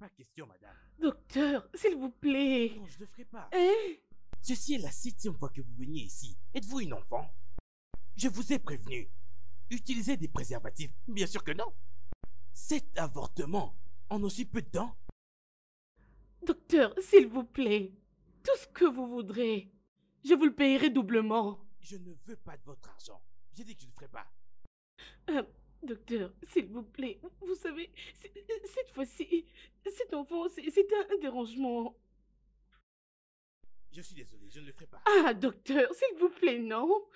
pas question, madame. Docteur, s'il vous plaît. Non, je ne le ferai pas. Hein? Ceci est la 7e fois que vous veniez ici. Êtes-vous une enfant? Je vous ai prévenu. Utilisez des préservatifs. Bien sûr que non. 7 avortements en aussi peu de temps. Docteur, s'il vous plaît. Tout ce que vous voudrez. Je vous le payerai doublement. Je ne veux pas de votre argent. J'ai dit que je ne le ferai pas. Docteur, s'il vous plaît. Vous savez, cette fois-ci, cet enfant, c'est un dérangement. Je suis désolé, je ne le ferai pas. Ah, docteur, s'il vous plaît, non.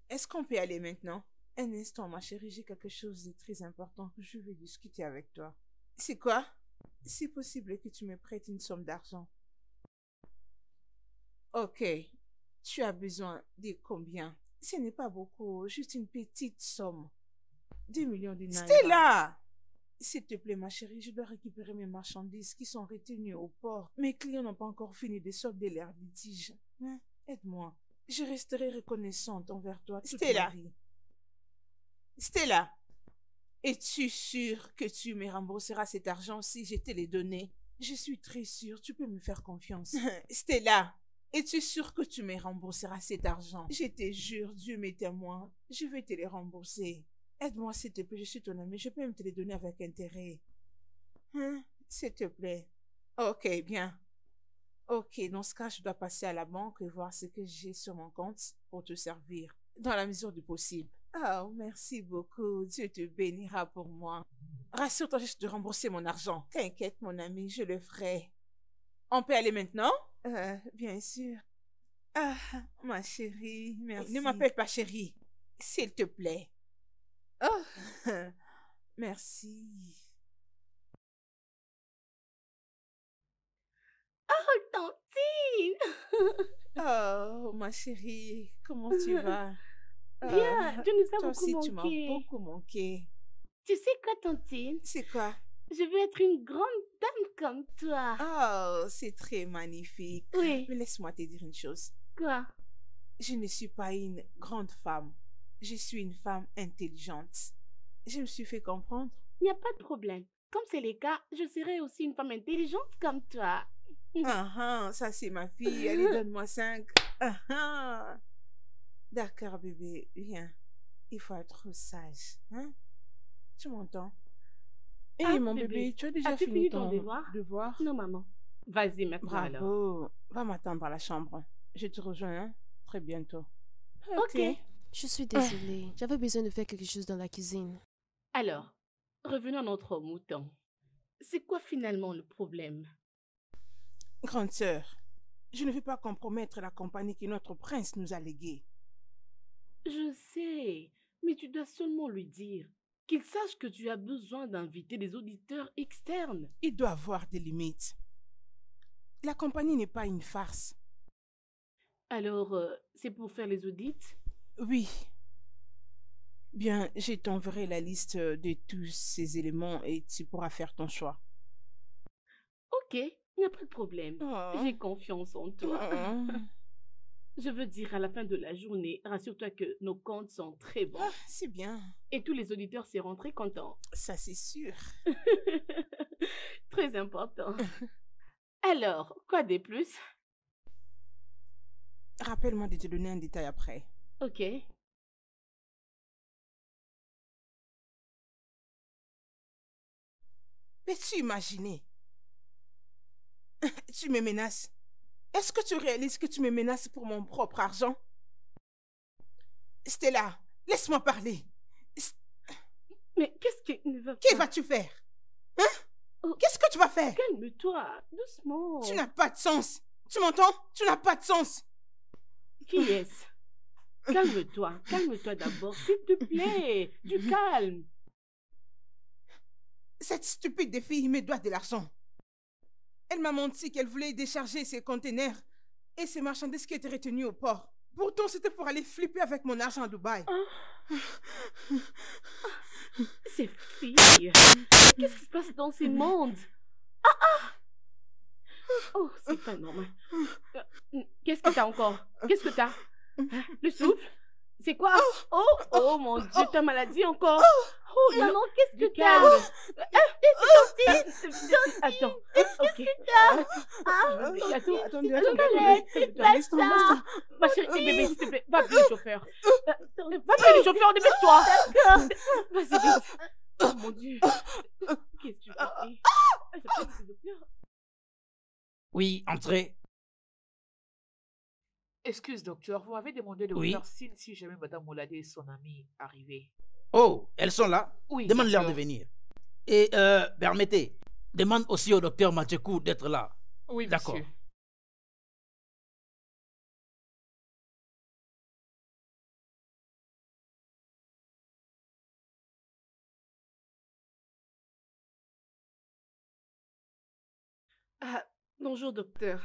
Est-ce qu'on peut y aller maintenant? Un instant, ma chérie, j'ai quelque chose de très important que je veux discuter avec toi. C'est quoi? C'est possible que tu me prêtes une somme d'argent. Ok. Tu as besoin de combien? Ce n'est pas beaucoup, juste une petite somme. 2 millions de naira. Stella! S'il te plaît, ma chérie, je dois récupérer mes marchandises qui sont retenues au port. Mes clients n'ont pas encore fini de solder leurs litiges. Hein? Aide-moi. Je resterai reconnaissante envers toi toute ma vie. Stella, es-tu sûre que tu me rembourseras cet argent si je te l'ai donné? Je suis très sûre, tu peux me faire confiance. Stella, es-tu sûre que tu me rembourseras cet argent? Je te jure, Dieu m'est témoin, je vais te les rembourser. Aide-moi s'il te plaît, je suis ton amie, je peux même te les donner avec intérêt. Hein? S'il te plaît. Ok, bien. Ok, dans ce cas, je dois passer à la banque et voir ce que j'ai sur mon compte pour te servir, dans la mesure du possible. Oh, merci beaucoup. Dieu te bénira pour moi. Rassure-toi juste de rembourser mon argent. T'inquiète, mon ami, je le ferai. On peut aller maintenant? Bien sûr. Ah, ma chérie, merci. Ne m'appelle pas chérie, s'il te plaît. Oh, merci. Oh, Tantine! Oh, ma chérie, comment tu vas? Bien, tu nous as toi beaucoup aussi, tu m'as manqué. beaucoup manqué. Tu sais quoi, Tantine? C'est quoi? Je veux être une grande dame comme toi. Oh, c'est très magnifique. Oui. Mais laisse-moi te dire une chose. Quoi? Je ne suis pas une grande femme. Je suis une femme intelligente. Je me suis fait comprendre. Il n'y a pas de problème. Comme c'est le cas, je serai aussi une femme intelligente comme toi. Ah, ça c'est ma fille. Allez, donne-moi 5. Ah. D'accord, bébé. Viens. Il faut être sage. Hein? Tu m'entends? Ah, mon bébé, bébé, tu as déjà as-tu fini ton ton devoir? Non, maman. Vas-y maintenant alors. Bravo. Va m'attendre à la chambre. Je te rejoins hein, très bientôt. Ok. Je suis désolée. J'avais besoin de faire quelque chose dans la cuisine. Alors, revenons à notre mouton. C'est quoi finalement le problème? Grande sœur, je ne veux pas compromettre la compagnie que notre prince nous a léguée. Je sais, mais tu dois seulement lui dire qu'il sache que tu as besoin d'inviter des auditeurs externes. Il doit avoir des limites. La compagnie n'est pas une farce. Alors, c'est pour faire les audits? Oui. Bien, je t'enverrai la liste de tous ces éléments et tu pourras faire ton choix. Ok, il n'y a pas de problème. Oh. J'ai confiance en toi. Oh. Je veux dire, à la fin de la journée, rassure-toi que nos comptes sont très bons. Ah, c'est bien. Et tous les auditeurs seront très contents. Ça, c'est sûr. Très important. Alors, quoi de plus? Rappelle-moi de te donner un détail après. Ok. Peux-tu imaginer? Tu me menaces. Est-ce que tu réalises que tu me menaces pour mon propre argent? Stella, laisse-moi parler. Mais qu'est-ce qui ne va pas? Que vas-tu faire? Hein? Oh. Qu'est-ce que tu vas faire? Calme-toi, doucement. Tu n'as pas de sens. Tu m'entends? Tu n'as pas de sens. Qui est-ce? Calme-toi d'abord, s'il te plaît. Du calme. Cette stupide fille me doit de l'argent. Elle m'a menti qu'elle voulait décharger ses conteneurs et ses marchandises qui étaient retenues au port. Pourtant, c'était pour aller flipper avec mon argent à Dubaï. Ces filles. Qu'est-ce qui se passe dans ces mondes? Oh, c'est pas normal. Qu'est-ce que t'as encore? Qu'est-ce que t'as? Le souffle? C'est quoi? Oh mon Dieu, ta maladie encore? Oh non, qu'est-ce que t'as? Attends, ok. Attends. Ma chérie, bébé, s'il te plaît, va appeler le chauffeur. Va appeler le chauffeur, dépêche-toi. Vas-y, vite. Oh mon Dieu. Qu'est-ce que tu fais? Oui, entrez. Excuse, docteur, vous m'avez demandé de vous faire signe si jamais Madame Moulade et son amie arrivaient. Oh, elles sont là? Oui, demande-leur de docteur. venir. Et permettez, demande aussi au docteur Machekou d'être là. Oui, D'accord. monsieur. Ah, bonjour, docteur.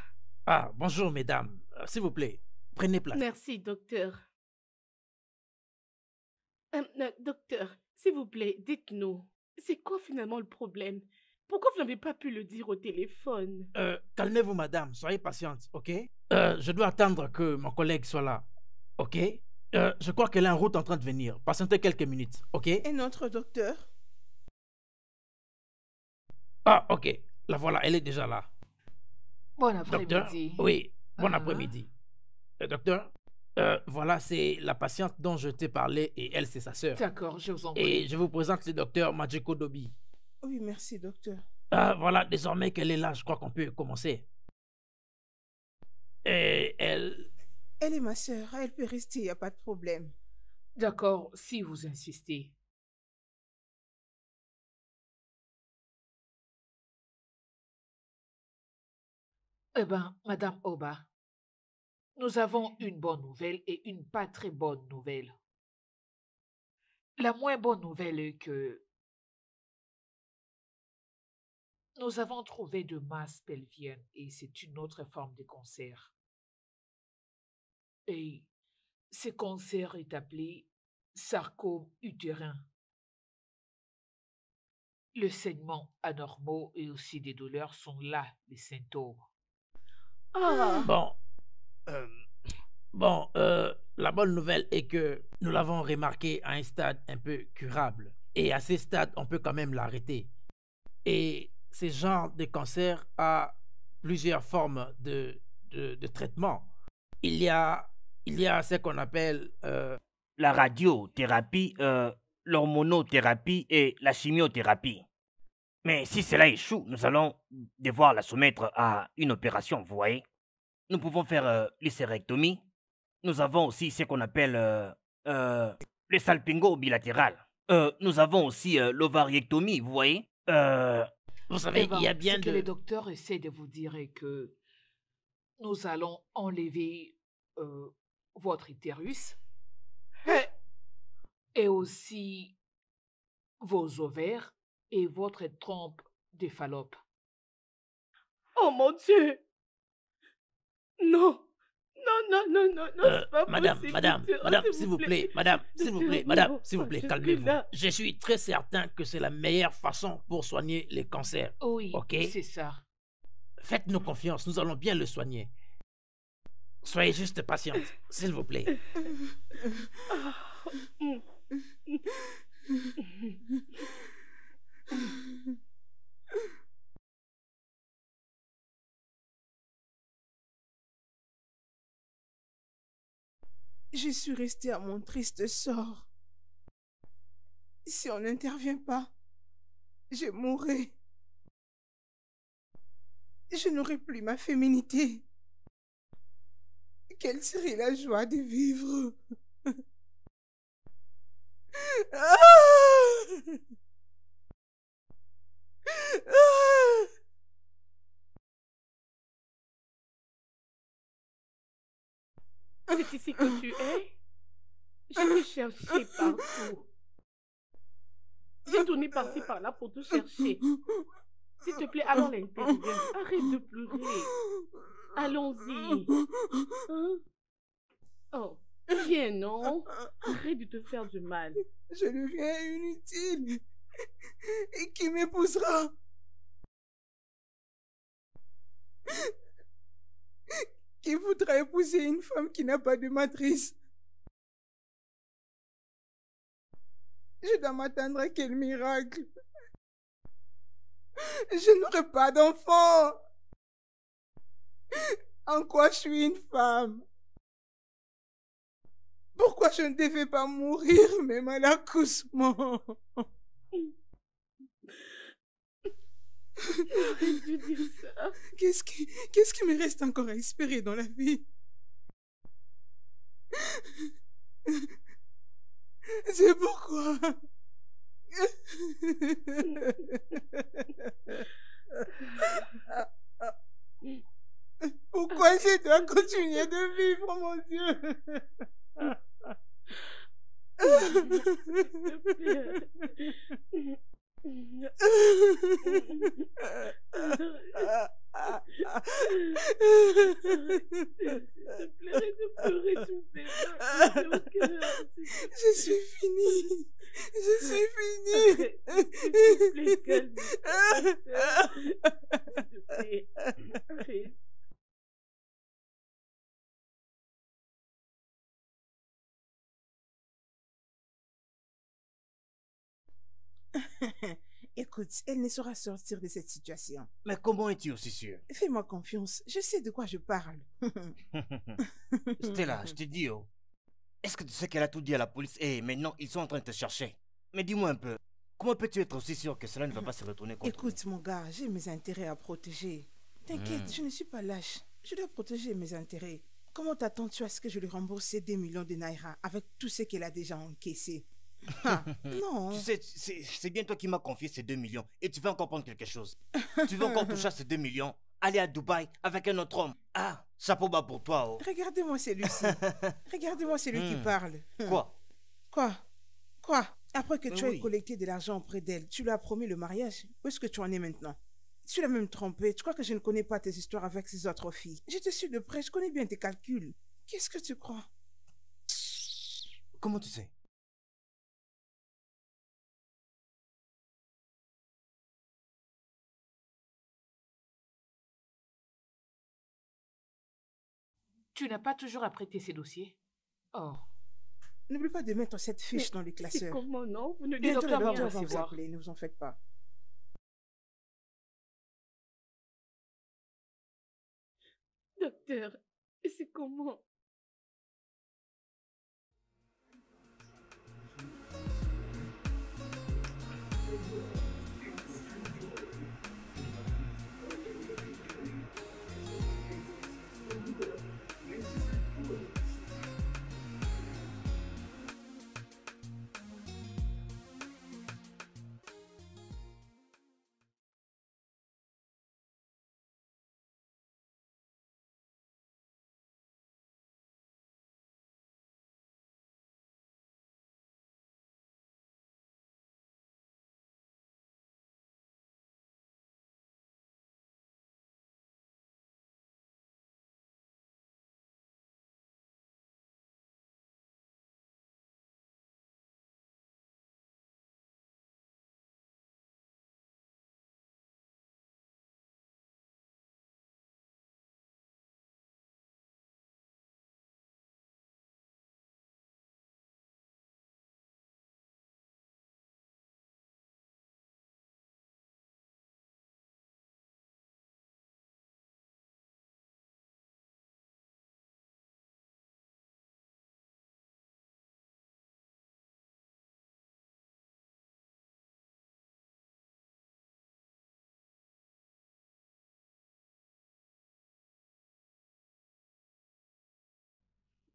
Ah, bonjour, mesdames. S'il vous plaît, prenez place. Merci, docteur. Docteur, s'il vous plaît, dites-nous, c'est quoi finalement le problème? Pourquoi vous n'avez pas pu le dire au téléphone? Calmez-vous, madame. Soyez patiente, ok? Je dois attendre que mon collègue soit là, ok? Je crois qu'elle est en route en train de venir. Patientez quelques minutes, ok? Et notre docteur? Ah, ok. La voilà, elle est déjà là. Bon Docteur? après-midi. Oui, bon après-midi. Docteur? Voilà, c'est la patiente dont je t'ai parlé et elle, c'est sa sœur. D'accord, je vous en prie. Et je vous présente le docteur Majiko Dobi. Oui, merci, docteur. Voilà, désormais qu'elle est là, je crois qu'on peut commencer. Et elle... Elle est ma sœur, elle peut rester, il n'y a pas de problème. D'accord, si vous insistez. Eh bien, Madame Oba, nous avons une bonne nouvelle et une pas très bonne nouvelle. La moins bonne nouvelle est que nous avons trouvé de masse pelvienne et c'est une autre forme de cancer. Et ce cancer est appelé sarcome utérin. Le saignement anormaux et aussi des douleurs sont là, les symptômes. Ah, Bon, la bonne nouvelle est que nous l'avons remarqué à un stade un peu curable. Et à ce stade, on peut quand même l'arrêter. Et ce genre de cancer a plusieurs formes de traitement. Il y a ce qu'on appelle la radiothérapie, l'hormonothérapie et la chimiothérapie. Mais si cela échoue, nous allons devoir la soumettre à une opération, vous voyez. Nous pouvons faire l'hystérectomie. Nous avons aussi ce qu'on appelle le salpingo bilatéral. Nous avons aussi l'ovariectomie, vous voyez. vous savez, Eh ben, il y a bien ce que de... les docteurs essaient de vous dire est que nous allons enlever votre utérus et aussi vos ovaires et votre trompe de Fallope. oh mon Dieu! Non! Non, c'est pas possible. Madame, docteur. s'il vous plaît, madame, s'il vous plaît, Docteur, madame, non, s'il vous plaît, pas calmez-vous. jusque-là. Je suis très certain que c'est la meilleure façon pour soigner les cancers. Oui, Ok. c'est ça. Faites-nous confiance, nous allons bien le soigner. Soyez juste patiente, s'il vous plaît. Je suis restée à mon triste sort. Si on n'intervient pas, je mourrai. Je n'aurai plus ma féminité. Quelle serait la joie de vivre? C'est ici que tu es? Je t'ai cherché partout. J'ai tourné par-ci par-là pour te chercher. S'il te plaît, allons à l'intérieur. Arrête de pleurer. Allons-y. Hein? Oh, viens, non? Arrête de te faire du mal. Je deviens inutile. Et qui m'épousera? Qui voudra épouser une femme qui n'a pas de matrice? Je dois m'attendre à quel miracle? Je n'aurai pas d'enfant. En quoi je suis une femme? Pourquoi je ne devais pas mourir même à l'accouchement? Arrête de dire ça. Qu'est-ce qui me reste encore à espérer dans la vie? C'est pourquoi... Pourquoi je dois continuer de vivre, mon Dieu? Je suis finie. Je suis finie. S'il te plaît, calme-toi. S'il te plaît, arrête. Écoute, elle ne saura sortir de cette situation. Mais comment es-tu aussi sûr? Fais-moi confiance, je sais de quoi je parle. Stella, je te dis, oh. Est-ce que tu sais qu'elle a tout dit à la police et maintenant ils sont en train de te chercher? Mais dis-moi un peu, comment peux-tu être aussi sûr que cela ne va pas se retourner contre Écoute, mon gars, j'ai mes intérêts à protéger. T'inquiète, je ne suis pas lâche. Je dois protéger mes intérêts. Comment t'attends-tu à ce que je lui rembourse ces 2 millions de naira avec tout ce qu'elle a déjà encaissé? Ah, non. Tu sais, c'est bien toi qui m'as confié ces 2 millions et tu veux encore prendre quelque chose. Tu veux encore toucher à ces 2 millions, aller à Dubaï avec un autre homme. Ah, chapeau bas pour toi, oh. Regardez-moi celui-ci. Regardez-moi celui qui parle. Quoi? Quoi? Après que Mais tu aies oui. collecté de l'argent auprès d'elle, tu lui as promis le mariage. Où est-ce que tu en es maintenant? Tu l'as même trompé. Tu crois que je ne connais pas tes histoires avec ces autres filles? Je te suis de près, je connais bien tes calculs. Qu'est-ce que tu crois? Comment tu sais? Tu n'as pas toujours à prêter ces dossiers? Oh, N'oublie pas de mettre cette fiche dans les C'est classeurs. comment, non? Vous ne dites Bientôt, le rien docteur à va vous savoir. appeler, ne vous en faites pas. Docteur, c'est comment?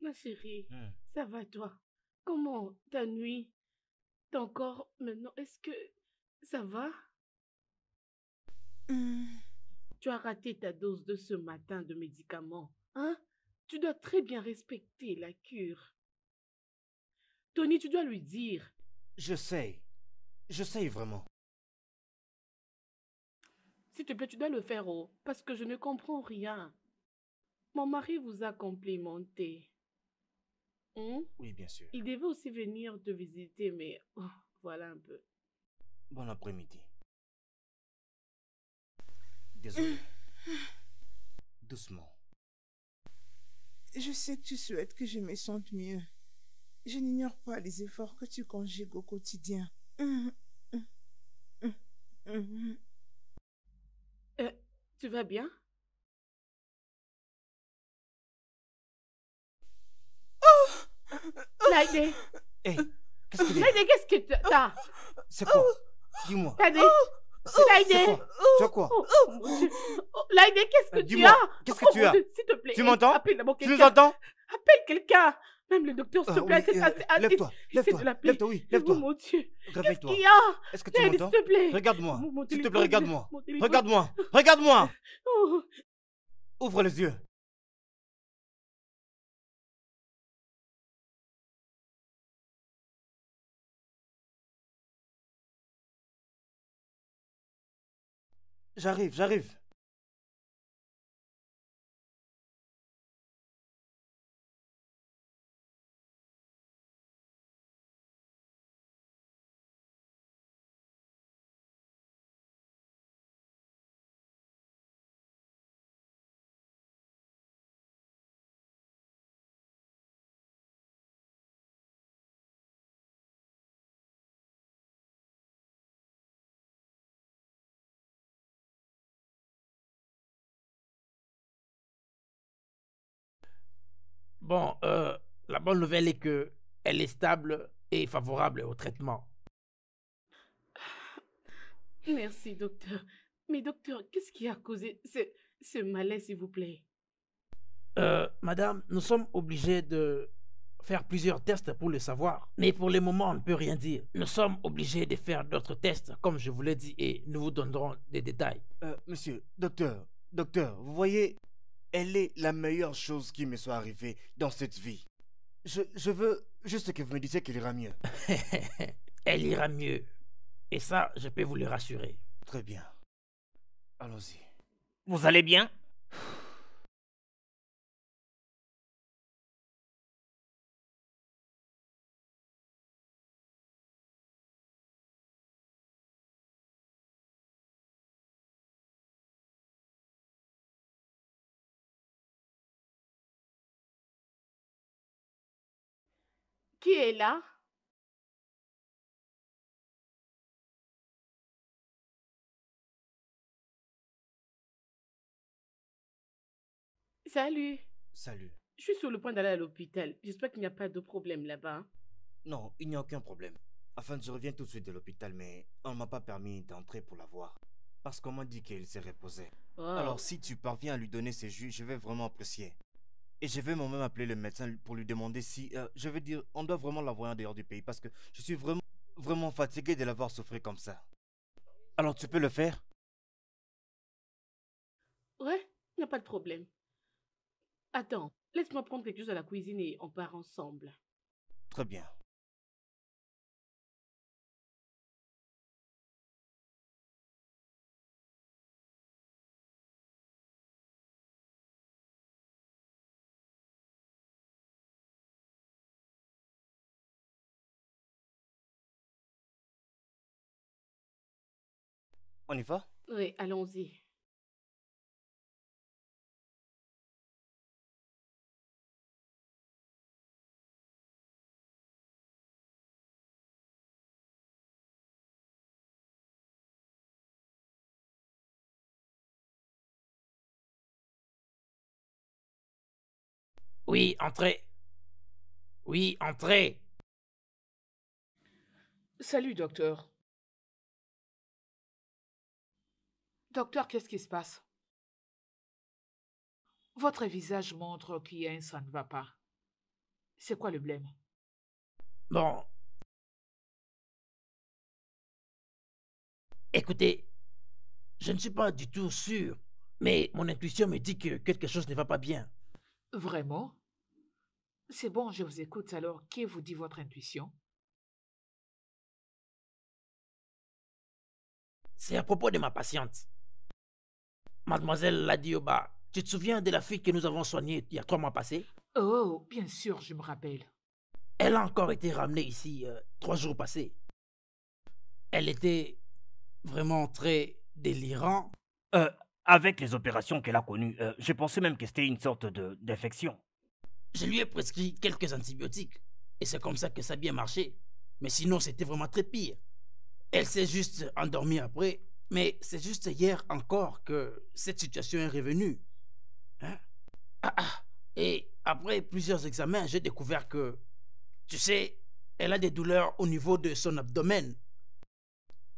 Ma chérie, ça va toi? Comment ta nuit? T'as encore maintenant, est-ce que ça va? Tu as raté ta dose de ce matin de médicaments, hein? Tu dois très bien respecter la cure. Tony, tu dois lui dire. Je sais vraiment. S'il te plaît, tu dois le faire, oh, parce que je ne comprends rien. Mon mari vous a complimenté. Hein? Oui, bien sûr. Il devait aussi venir te visiter, mais oh, voilà un peu. Bon après-midi. Désolé. Doucement. Je sais que tu souhaites que je me sente mieux. Je n'ignore pas les efforts que tu conjugues au quotidien. Tu vas bien? Laïdé! Hé, qu'est-ce que Laïdé, qu'est-ce que t'as? C'est quoi? Dis-moi. Laïdé! C'est Laïdé! quoi? Tu as quoi? Oh, mon Dieu. Oh, Laïdé, qu'est-ce que tu Dis-moi, as? qu'est-ce que Oh, tu mon as? Dieu, s'il te plaît. Tu m'entends? Appelle d'abord Tu quelqu'un. nous entends? Appelle quelqu'un. Même le docteur, s'il te plaît. Oui, lève-toi, Essaie de l'appeler. lève-toi, oui, lève-toi. Oh, mon Dieu. Qu'est-ce Réveille-toi. qu'il y a? Est-ce que tu Laïdé, m'entends? s'il te plaît. Regarde-moi. Mon S'il te téléphone, plaît, regarde-moi. mon téléphone. Regarde-moi. Regarde-moi. Oh. Ouvre les yeux. J'arrive. Bon, la bonne nouvelle est que elle est stable et favorable au traitement. Merci, docteur. Mais docteur, qu'est-ce qui a causé ce malaise, s'il vous plaît? Madame, nous sommes obligés de faire plusieurs tests pour le savoir. Mais pour le moment, on ne peut rien dire. Nous sommes obligés de faire d'autres tests, comme je vous l'ai dit, et nous vous donnerons des détails. Monsieur, docteur, vous voyez, elle est la meilleure chose qui me soit arrivée dans cette vie. Je veux juste que vous me disiez qu'elle ira mieux. Elle ira mieux. Et ça, je peux vous le rassurer. Très bien. Allons-y. Vous allez bien? Qui est là? Salut. Salut. Je suis sur le point d'aller à l'hôpital. J'espère qu'il n'y a pas de problème là-bas. Non, il n'y a aucun problème. Enfin, je reviens tout de suite de l'hôpital, mais on ne m'a pas permis d'entrer pour la voir. Parce qu'on m'a dit qu'il s'est reposé. Oh. Alors, si tu parviens à lui donner ses jus, je vais vraiment apprécier. Et je vais moi-même appeler le médecin pour lui demander si... je veux dire, on doit vraiment l'envoyer en dehors du pays parce que je suis vraiment fatigué de l'avoir souffert comme ça. Alors, tu peux le faire? Ouais, il n'y a pas de problème. Attends, laisse-moi prendre quelque chose à la cuisine et on part ensemble. Très bien. On y va? Oui, allons-y. Oui, entrez. Oui, entrez. Salut, docteur. Docteur, qu'est-ce qui se passe? Votre visage montre qu'il y a ça ne va pas. C'est quoi le blême? Bon, Écoutez, je ne suis pas du tout sûr, mais mon intuition me dit que quelque chose ne va pas bien. Vraiment? C'est bon, je vous écoute alors. Qui vous dit votre intuition? C'est à propos de ma patiente. Mademoiselle Ladioba, tu te souviens de la fille que nous avons soignée il y a 3 mois passés? Oh, bien sûr, je me rappelle. Elle a encore été ramenée ici 3 jours passés. Elle était vraiment très délirante. Euh, Avec les opérations qu'elle a connues, je pensais même que c'était une sorte d'infection. Je lui ai prescrit quelques antibiotiques et c'est comme ça que ça a bien marché. Mais sinon, c'était vraiment très pire. Elle s'est juste endormie après, mais c'est juste hier encore que cette situation est revenue. Hein? Et après plusieurs examens, j'ai découvert que, tu sais, elle a des douleurs au niveau de son abdomen.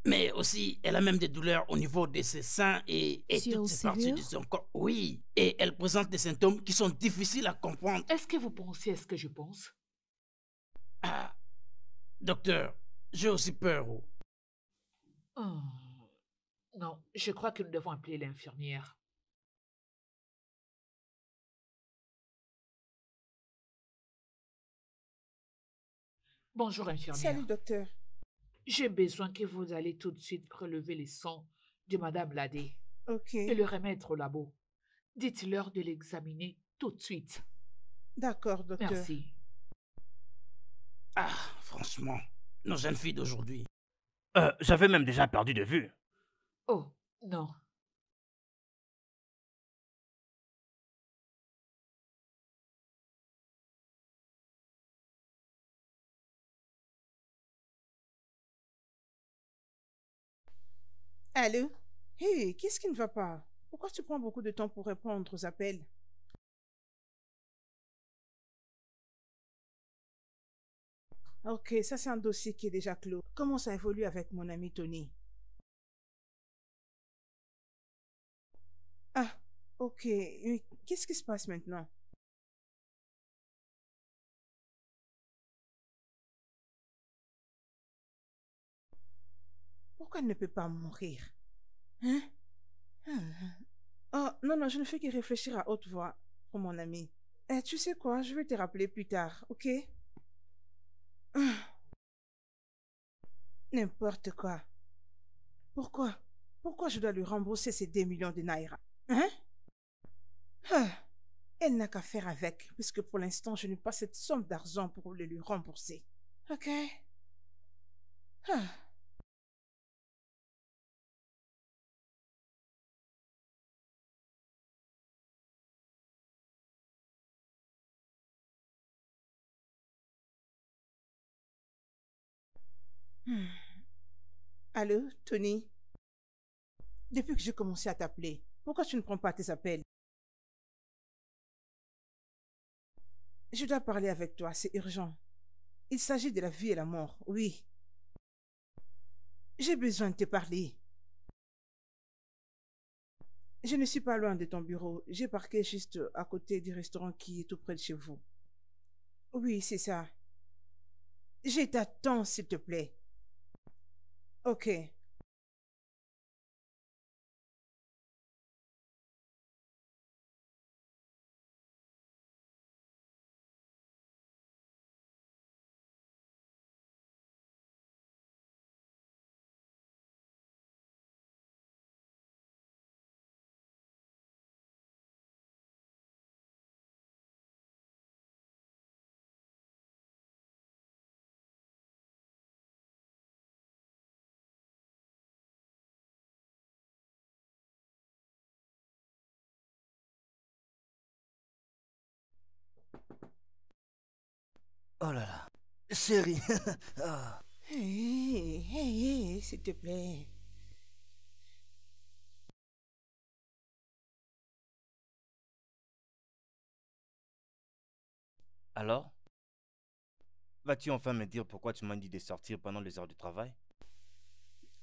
Mais aussi, elle a même des douleurs au niveau de ses seins et C'est toutes ces parties sérieux? de son corps. Oui, et elle présente des symptômes qui sont difficiles à comprendre. Est-ce que vous pensez à ce que je pense? Ah, docteur, j'ai aussi peur. Oh. Hmm. Non, je crois que nous devons appeler l'infirmière. Bonjour, infirmière. Salut, docteur. J'ai besoin que vous allez tout de suite prélever les sangs de Madame Ladé Ok. et le remettre au labo. Dites-leur de l'examiner tout de suite. D'accord, docteur. Merci. Ah, franchement, nos jeunes filles d'aujourd'hui. J'avais même déjà perdu de vue. Oh, non. Allô? Hé, qu'est-ce qui ne va pas? Pourquoi tu prends beaucoup de temps pour répondre aux appels? Ok, ça c'est un dossier qui est déjà clos. Comment ça évolue avec mon ami Tony? Ah, ok. Mais qu'est-ce qui se passe maintenant? Pourquoi elle ne peut pas mourir? Hein? Oh, non, non, je ne fais que réfléchir à haute voix pour mon ami. Tu sais quoi, je vais te rappeler plus tard, ok? Ah, n'importe quoi. Pourquoi? Pourquoi je dois lui rembourser ces 2 millions de naira? Hein? Ah, elle n'a qu'à faire avec, puisque pour l'instant, je n'ai pas cette somme d'argent pour le lui rembourser. Ok? Ah. Hmm. Allô, Tony? Depuis que j'ai commencé à t'appeler, pourquoi tu ne prends pas tes appels? Je dois parler avec toi, c'est urgent. Il s'agit de la vie et la mort, oui. J'ai besoin de te parler. Je ne suis pas loin de ton bureau. J'ai parqué juste à côté du restaurant qui est tout près de chez vous. Oui, c'est ça. Je t'attends, s'il te plaît. Ok. Oh là là. Chérie. Ah. Hé, hé, hé, s'il te plaît. Alors? Vas-tu enfin me dire pourquoi tu m'as dit de sortir pendant les heures de travail?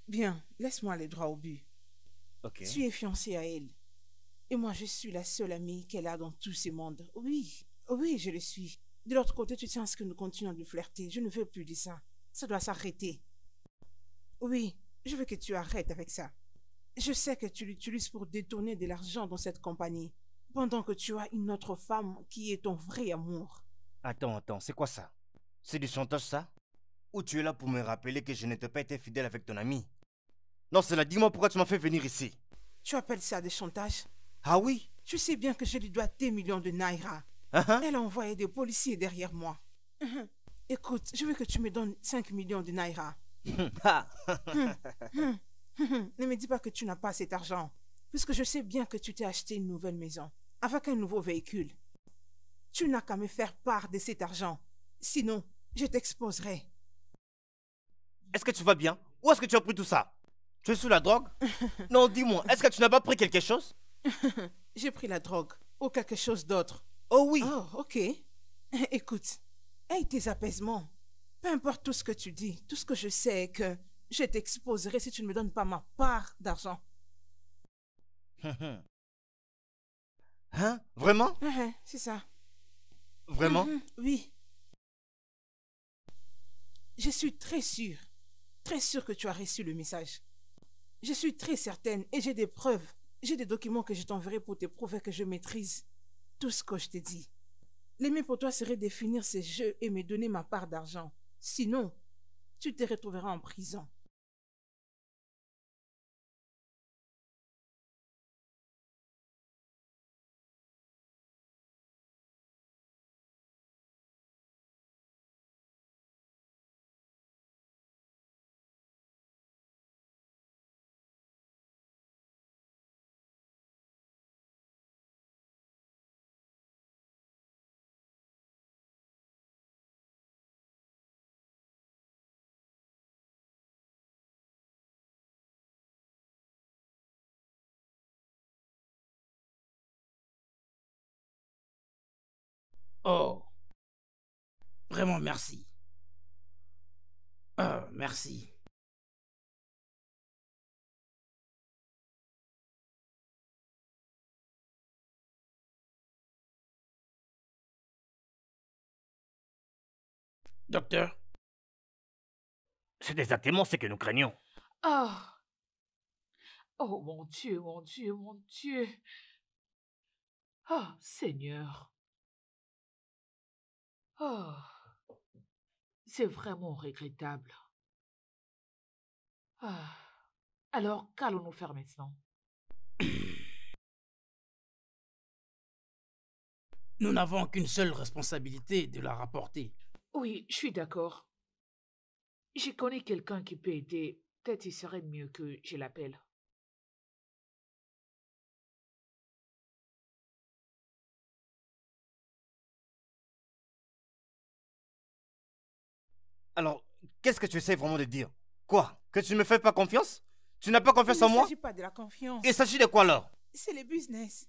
Bien, laisse-moi aller droit au but. Ok. Tu es fiancé à elle. Et moi, je suis la seule amie qu'elle a dans tout ce monde. Oui, oui, je le suis. De l'autre côté, tu tiens à ce que nous continuons de flirter. Je ne veux plus de ça. Ça doit s'arrêter. Oui, je veux que tu arrêtes avec ça. Je sais que tu l'utilises pour détourner de l'argent dans cette compagnie, pendant que tu as une autre femme qui est ton vrai amour. Attends, c'est quoi ça? C'est du chantage ça? Ou tu es là pour me rappeler que je n'étais pas été fidèle avec ton ami? Non, cela, dis-moi pourquoi tu m'as fait venir ici. Tu appelles ça des chantages? Ah oui? Tu sais bien que je lui dois des millions de naira. Elle a envoyé des policiers derrière moi. Écoute, je veux que tu me donnes 5 millions de naira. Ne me dis pas que tu n'as pas cet argent, puisque je sais bien que tu t'es acheté une nouvelle maison, avec un nouveau véhicule. Tu n'as qu'à me faire part de cet argent. Sinon, je t'exposerai. Est-ce que tu vas bien? Où est-ce que tu as pris tout ça? Tu es sous la drogue? Non, dis-moi, est-ce que tu n'as pas pris quelque chose? J'ai pris la drogue, ou quelque chose d'autre. Oh oui. Oh, ok. Écoute, aie tes apaisements. Peu importe tout ce que tu dis, tout ce que je sais est que je t'exposerai si tu ne me donnes pas ma part d'argent. Hein? Vraiment? C'est ça. Vraiment? Oui. Je suis très sûre que tu as reçu le message. Je suis très certaine et j'ai des preuves. J'ai des documents que je t'enverrai pour te prouver que je maîtrise tout ce que je t'ai dit. Le mieux pour toi serait de finir ces jeux et me donner ma part d'argent. Sinon, tu te retrouveras en prison. Oh, vraiment merci. Merci. Docteur, C'est exactement ce que nous craignons. Ah, oh mon Dieu, mon Dieu, mon Dieu. Ah, Seigneur. Oh, c'est vraiment regrettable. Ah, alors qu'allons-nous faire maintenant? nous n'avons qu'une seule responsabilité de la rapporter. Oui, je suis d'accord. Je connais quelqu'un qui peut aider. Peut-être il serait mieux que je l'appelle. Alors, qu'est-ce que tu essaies vraiment de dire? Quoi? Que tu ne me fais pas confiance? Tu n'as pas Il confiance ne en moi? s'agit pas de la confiance. Il s'agit de quoi alors? C'est le business.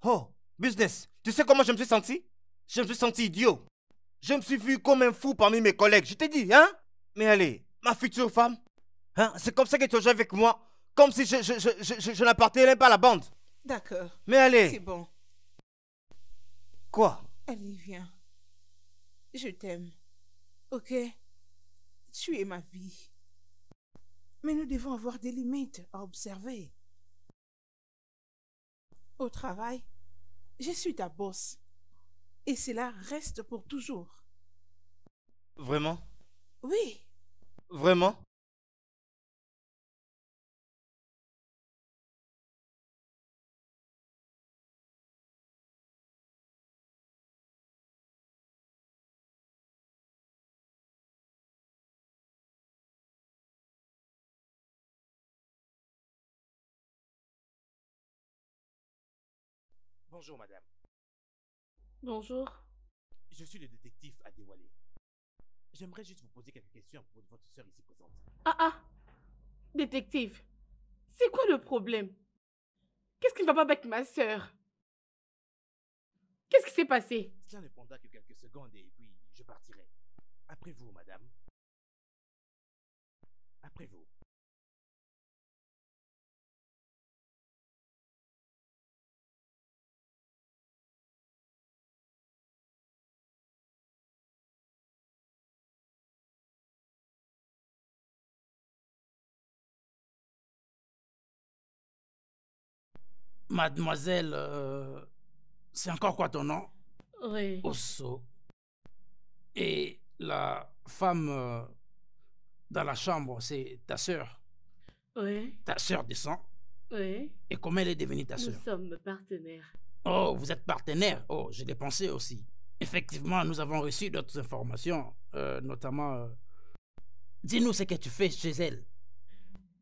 Oh, business. Tu sais comment je me suis senti? Je me suis senti idiot. Je me suis vu comme un fou parmi mes collègues. Je t'ai dit, hein? Mais allez, ma future femme, hein? C'est comme ça que tu joues avec moi. Comme si je n'appartenais pas à la bande. D'accord. Mais allez. C'est bon. Quoi? Allez, viens. Je t'aime. Ok? Tu es ma vie. Mais nous devons avoir des limites à observer. Au travail, je suis ta boss. Et cela reste pour toujours. Vraiment? Oui. Vraiment? Bonjour, madame. Bonjour. Je suis le détective Adewale. J'aimerais juste vous poser quelques questions pour votre soeur ici présente. Ah, détective. C'est quoi le problème? Qu'est-ce qui ne va pas avec ma sœur? Qu'est-ce qui s'est passé? Cela ne prendra que quelques secondes et puis je partirai. Après vous, madame. Après vous. Mademoiselle, c'est encore quoi ton nom? Oui. Osso. Et la femme dans la chambre, c'est ta sœur. Oui. Ta sœur de sang. Oui. Et comment elle est devenue ta Nous sœur? sommes partenaires. Oh, vous êtes partenaire. Oh, je l'ai pensé aussi. Effectivement, nous avons reçu d'autres informations, notamment... Dis-nous ce que tu fais chez elle.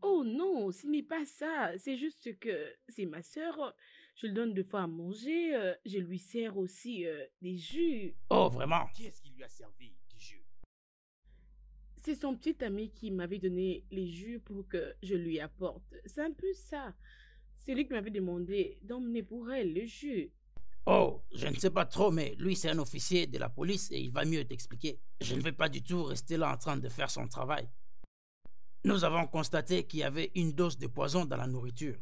Oh non, ce n'est pas ça. C'est juste que c'est ma sœur. Je lui donne 2 fois à manger. Je lui sers aussi des jus. Oh, vraiment? Qui est-ce qui lui a servi du jus? C'est son petit ami qui m'avait donné les jus pour que je lui apporte. C'est un peu ça. C'est lui qui m'avait demandé d'emmener pour elle le jus. Oh, je ne sais pas trop, mais lui, c'est un officier de la police et il va mieux t'expliquer. Je ne vais pas du tout rester là en train de faire son travail. Nous avons constaté qu'il y avait une dose de poison dans la nourriture.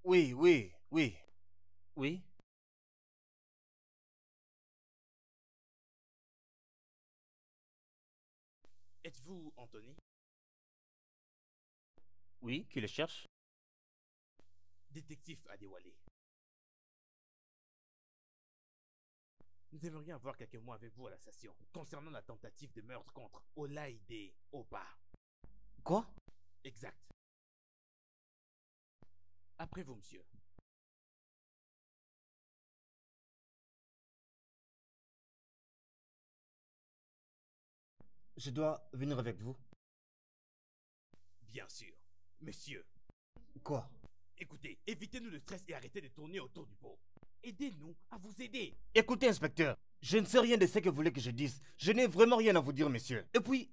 Oui, oui, oui. Oui. Êtes-vous Anthony? Oui, qui le cherche? Détective Adewale. Nous aimerions avoir quelques mots avec vous à la station concernant la tentative de meurtre contre Olaide Oba. Quoi? Exact. Après vous, monsieur. Je dois venir avec vous. Bien sûr. Monsieur, Quoi? écoutez, évitez-nous le stress et arrêtez de tourner autour du pot. Aidez-nous à vous aider. Écoutez, inspecteur, je ne sais rien de ce que vous voulez que je dise. Je n'ai vraiment rien à vous dire, monsieur. Et puis,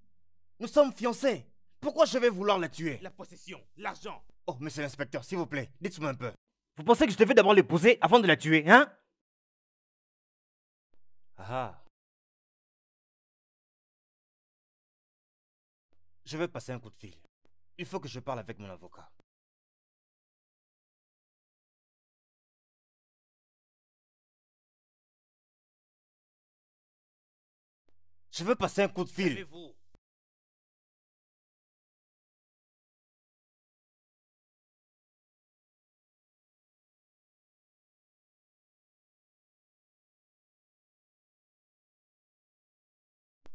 nous sommes fiancés. Pourquoi je vais vouloir la tuer? La possession, l'argent. Oh, monsieur l'inspecteur, s'il vous plaît, dites-moi un peu. Vous pensez que je devais d'abord l'épouser avant de la tuer, hein? Ah. Je vais passer un coup de fil. Il faut que je parle avec mon avocat. Je veux passer un coup de fil. Calmez-vous.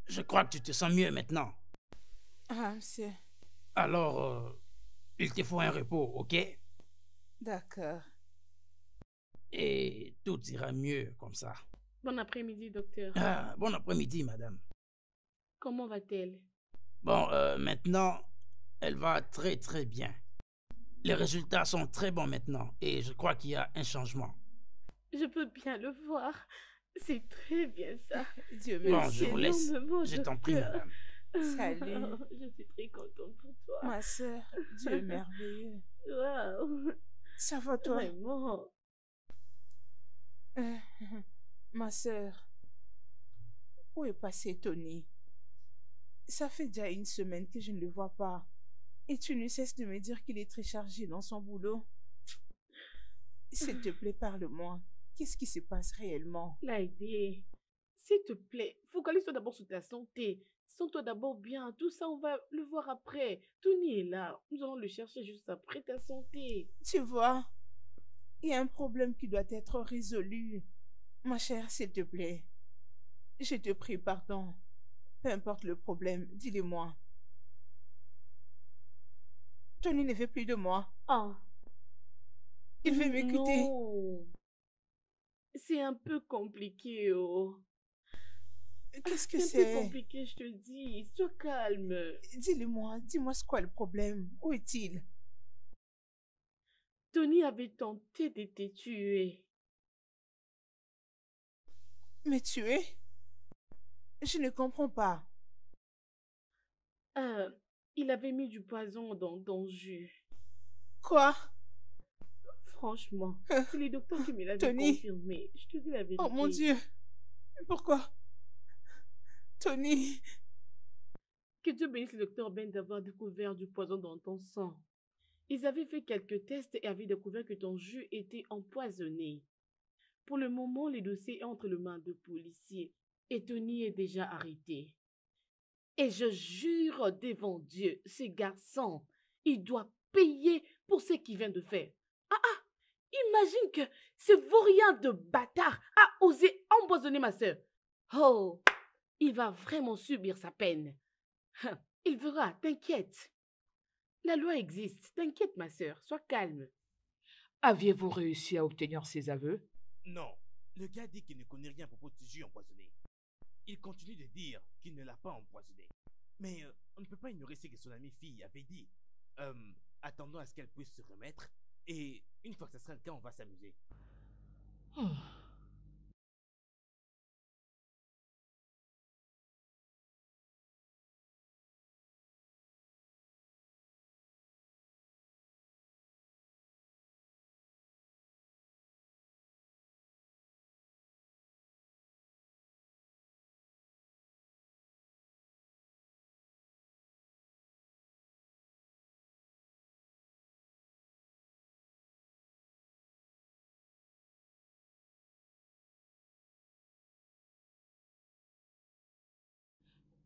Je crois que tu te sens mieux maintenant. Ah, monsieur. Alors, il te faut un repos, ok? D'accord. Et tout ira mieux comme ça. Bon après-midi, docteur. Ah, bon après-midi, madame. Comment va-t-elle? Bon, maintenant, elle va très très bien. Les résultats sont très bons maintenant et je crois qu'il y a un changement. Je peux bien le voir. C'est très bien ça. Dieu Bon, merci. je vous laisse. Énormément, Je t'en prie, docteur. madame. Salut. Je suis très contente pour toi. Ma soeur, Dieu est merveilleux. Waouh. Ça va toi? Vraiment. Euh, ma soeur, où est passé Tony? Ça fait déjà 1 semaine que je ne le vois pas. Et tu ne cesses de me dire qu'il est très chargé dans son boulot. S'il te plaît, parle-moi. Qu'est-ce qui se passe réellement? Laïdé, s'il te plaît, focalise-toi d'abord sur ta santé. Sens-toi d'abord bien. Tout ça, on va le voir après. Tony est là. Nous allons le chercher juste après ta santé. Tu vois, il y a un problème qui doit être résolu. Ma chère, s'il te plaît. Je te prie, pardon. Peu importe le problème, dis-le-moi. Tony ne veut plus de moi. Ah. Il veut me quitter. Non. C'est un peu compliqué, oh. Qu'est-ce que C'est un peu c'est? compliqué, je te dis. Sois calme. Dis-le-moi, dis-moi c'est quoi le problème? Où est-il? Tony avait tenté de te tuer. Me tuer? Je ne comprends pas. Il avait mis du poison dans le jus. Quoi? Franchement, c'est les docteurs qui me l'avaient Tony. confirmé. Je te dis la vérité. Oh mon Dieu! Pourquoi? Tony, Que Dieu bénisse le docteur Ben d'avoir découvert du poison dans ton sang. Ils avaient fait quelques tests et avaient découvert que ton jus était empoisonné. Pour le moment, le dossier est entre les mains de policiers et Tony est déjà arrêté. Et je jure devant Dieu, ce garçon, il doit payer pour ce qu'il vient de faire. Imagine que ce vaurien de bâtard a osé empoisonner ma sœur. Oh, il va vraiment subir sa peine. Il verra, t'inquiète. La loi existe, t'inquiète ma sœur, sois calme. Aviez-vous réussi à obtenir ses aveux? Non, le gars dit qu'il ne connaît rien à propos de ce jus empoisonné. Il continue de dire qu'il ne l'a pas empoisonné. Mais on ne peut pas ignorer ce que son amie fille avait dit. Attendons à ce qu'elle puisse se remettre. Et une fois que ça sera le cas, on va s'amuser. Oh.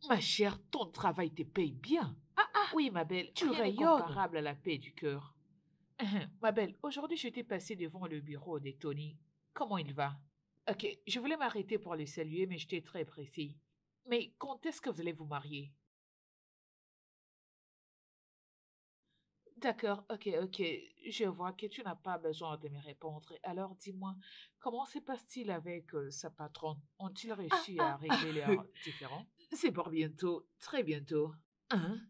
Ma chère, ton travail te paye bien. Oui, ma belle, tu rien n'est rayonnes. comparable Comparable à la paix du cœur. Ma belle, aujourd'hui, je t'ai passé devant le bureau de Tony. Comment il va? Ok, je voulais m'arrêter pour le saluer, mais j'étais très précis. Mais quand est-ce que vous allez vous marier? D'accord, ok, ok. Je vois que tu n'as pas besoin de me répondre. Alors dis-moi, comment se passe-t-il avec sa patronne? Ont-ils réussi à régler leurs différends? C'est pour bientôt, très bientôt. Hein?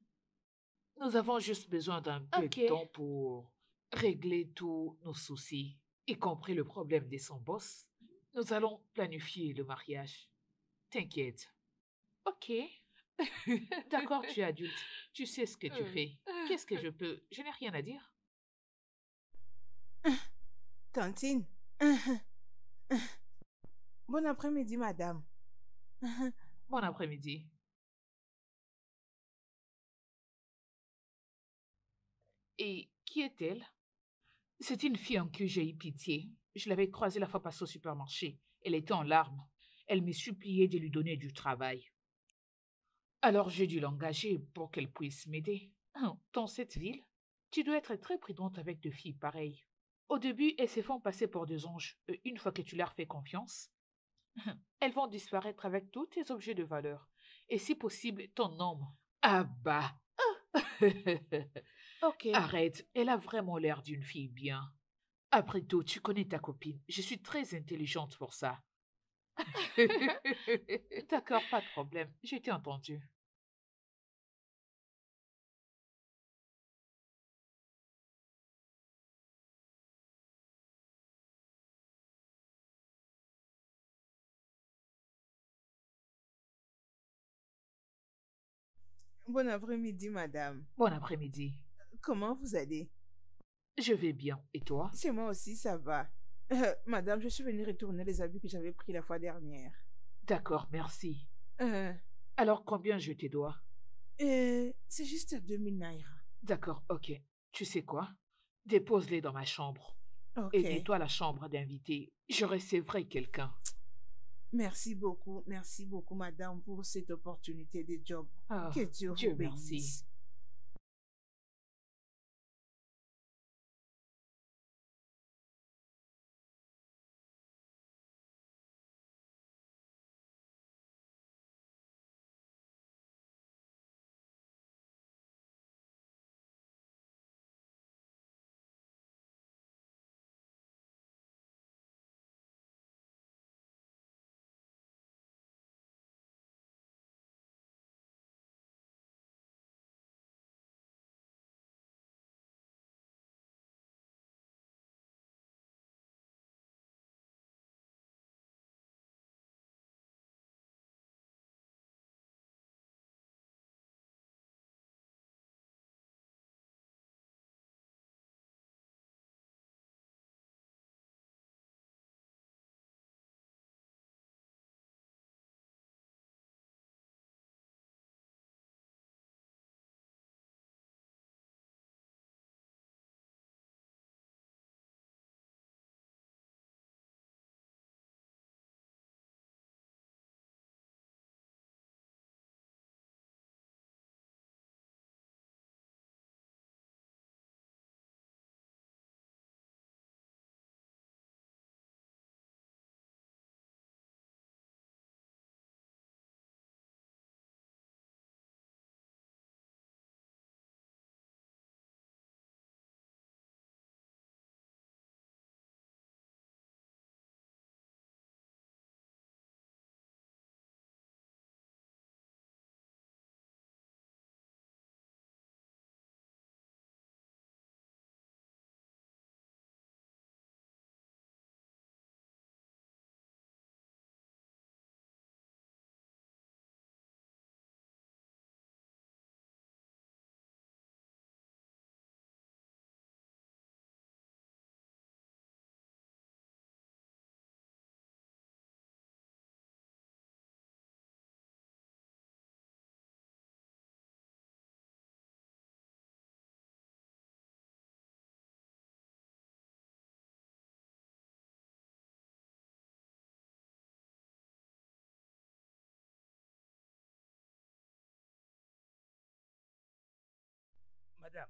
Nous avons juste besoin d'un peu Ok. de temps pour régler tous nos soucis, y compris le problème de son boss. Nous allons planifier le mariage. T'inquiète. Ok. D'accord, tu es adulte. Tu sais ce que tu fais. Qu'est-ce que je peux? Je n'ai rien à dire. Tantine. Bon après-midi, madame. Bon après-midi. Et qui est-elle? C'est une fille en qui j'ai eu pitié. Je l'avais croisée la fois passée au supermarché. Elle était en larmes. Elle me suppliait de lui donner du travail. Alors j'ai dû l'engager pour qu'elle puisse m'aider. Dans cette ville, tu dois être très prudente avec de filles pareilles. Au début, elles se font passer pour des anges. Une fois que tu leur fais confiance, elles vont disparaître avec tous tes objets de valeur. Et si possible, ton homme. Ah bah. Ok. Arrête, elle a vraiment l'air d'une fille bien. Après tout, tu connais ta copine. Je suis très intelligente pour ça. D'accord, pas de problème. J'ai été entendue. Bon après-midi, madame. Bon après-midi. Comment vous allez? Je vais bien. Et toi? Chez moi aussi, ça va. Madame, je suis venue retourner les habits que j'avais pris la fois dernière. D'accord, merci. Euh, Alors, combien je te dois? c'est juste 2000 naira. D'accord, ok. Tu sais quoi? Dépose-les dans ma chambre. Ok. Et nettoie la chambre d'invité. Je recevrai quelqu'un. Merci beaucoup, madame, pour cette opportunité de job. Ah, Que Dieu Dieu vous merci. bénisse. Madame,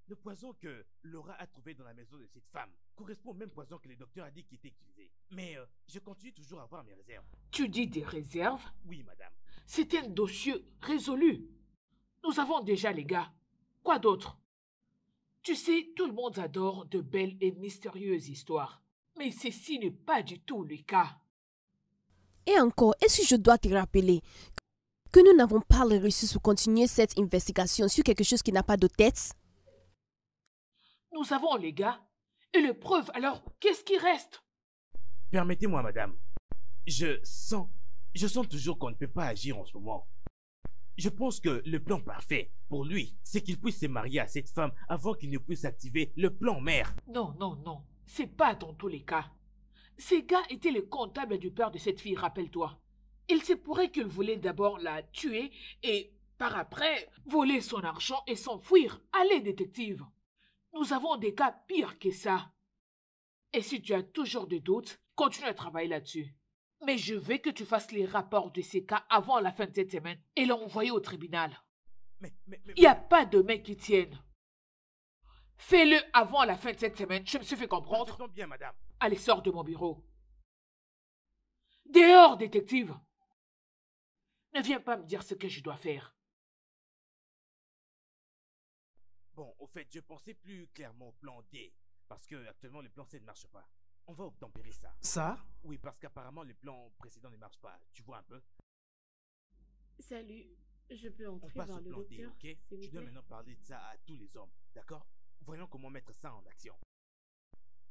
le poison que Laura a trouvé dans la maison de cette femme correspond au même poison que le docteur a dit qui était utilisé. Mais je continue toujours à avoir mes réserves. Tu dis des réserves? Oui, madame. C'est un dossier résolu. Nous avons déjà les gars. Quoi d'autre? Tu sais, tout le monde adore de belles et mystérieuses histoires. Mais ceci n'est pas du tout le cas. Et encore, est-ce que je dois te rappeler que nous n'avons pas les ressources pour continuer cette investigation sur quelque chose qui n'a pas de tête? Nous avons les gars. Et les preuves, alors, qu'est-ce qui reste? Permettez-moi, madame. Je sens toujours qu'on ne peut pas agir en ce moment. Je pense que le plan parfait pour lui, c'est qu'il puisse se marier à cette femme avant qu'il ne puisse activer le plan mère. Non, non, non. C'est pas dans tous les cas. Ces gars étaient les comptables du père de cette fille, rappelle-toi. Il se pourrait qu'ils voulaient d'abord la tuer et, par après, voler son argent et s'enfuir. Allez, détective. Nous avons des cas pires que ça. Et si tu as toujours des doutes, continue à travailler là-dessus. Mais je veux que tu fasses les rapports de ces cas avant la fin de cette semaine et l'envoyer au tribunal. Il n'y a pas de main qui tienne. Fais-le avant la fin de cette semaine. Je me suis fait comprendre. Non, bien, madame. Allez, sors de mon bureau. Dehors, détective. Ne viens pas me dire ce que je dois faire. Bon, au fait, je pensais plus clairement au plan D. Parce que actuellement, le plan C ne marche pas. On va obtempérer ça. Ça? Oui, parce qu'apparemment, le plan précédent ne marche pas. Tu vois un peu? Salut, je peux On entrer passe voir au le plan D, docteur, ok? s'il Tu vous dois plaît? maintenant parler de ça à tous les hommes, d'accord? Voyons comment mettre ça en action.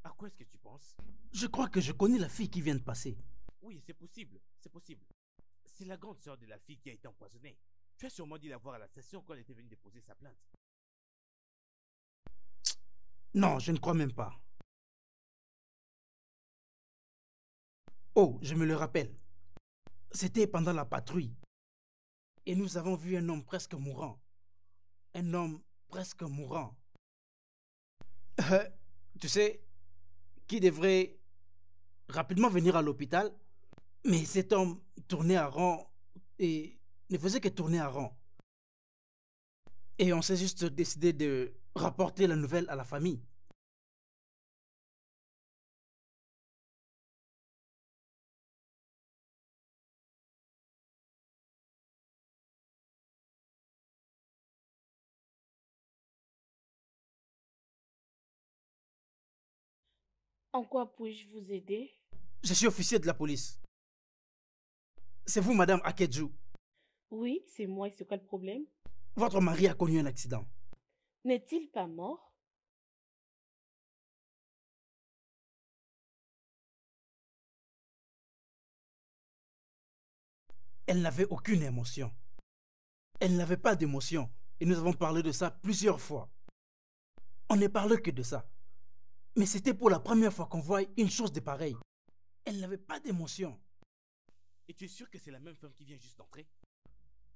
À quoi est-ce que tu penses? Je crois que je connais la fille qui vient de passer. Oui, c'est possible, c'est possible. C'est la grande sœur de la fille qui a été empoisonnée. Tu as sûrement dû la voir à la station quand elle était venue déposer sa plainte. Non, je ne crois même pas. Oh, je me le rappelle. C'était pendant la patrouille. Et nous avons vu un homme presque mourant. Un homme presque mourant. Tu sais, qui devrait rapidement venir à l'hôpital. Mais cet homme tournait à rond et ne faisait que tourner à rond. Et on s'est juste décidé de rapporter la nouvelle à la famille. En quoi puis-je vous aider? Je suis officier de la police. C'est vous, madame Akedjou. Oui, c'est moi, et c'est quoi le problème? Votre mari a connu un accident. N'est-il pas mort? Elle n'avait aucune émotion. Elle n'avait pas d'émotion. Et nous avons parlé de ça plusieurs fois. On ne parle que de ça. Mais c'était pour la première fois qu'on voit une chose de pareille. Elle n'avait pas d'émotion. Et tu es sûr que c'est la même femme qui vient juste d'entrer?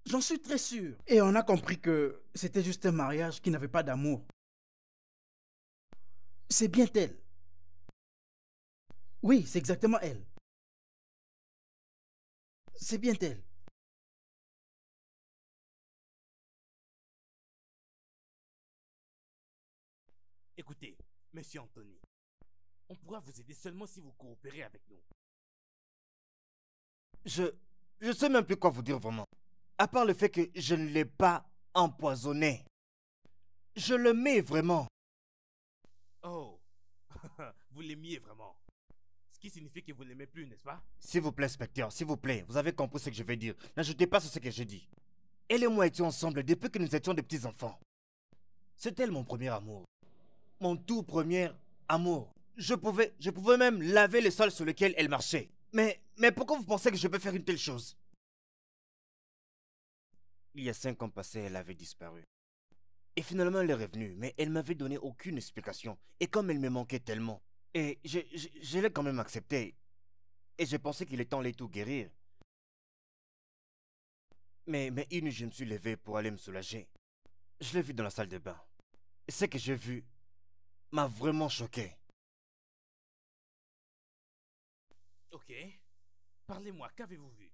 J'en suis très sûr. Et on a compris que c'était juste un mariage qui n'avait pas d'amour. C'est bien elle. Oui, c'est exactement elle. C'est bien elle. Écoutez, monsieur Anthony, on pourra vous aider seulement si vous coopérez avec nous. Je sais même plus quoi vous dire vraiment. À part le fait que je ne l'ai pas empoisonné. Je le mets vraiment. Oh, vous l'aimiez vraiment. Ce qui signifie que vous ne l'aimez plus, n'est-ce pas? S'il vous plaît, inspecteur, s'il vous plaît, vous avez compris ce que je vais dire. N'ajoutez pas sur ce que j'ai dit. Elle et moi étions ensemble depuis que nous étions des petits enfants. C'est elle mon premier amour. Mon tout premier amour. Je pouvais même laver le sol sur lequel elle marchait. Mais pourquoi vous pensez que je peux faire une telle chose? Il y a 5 ans passés, elle avait disparu. Et finalement, elle est revenue, mais elle m'avait donné aucune explication. Et comme elle me manquait tellement, et je l'ai quand même accepté. Et je pensais qu'il est temps de tout guérir. Mais une nuit, je me suis levé pour aller me soulager. Je l'ai vue dans la salle de bain. Et ce que j'ai vu m'a vraiment choqué. Ok. Parlez-moi, qu'avez-vous vu?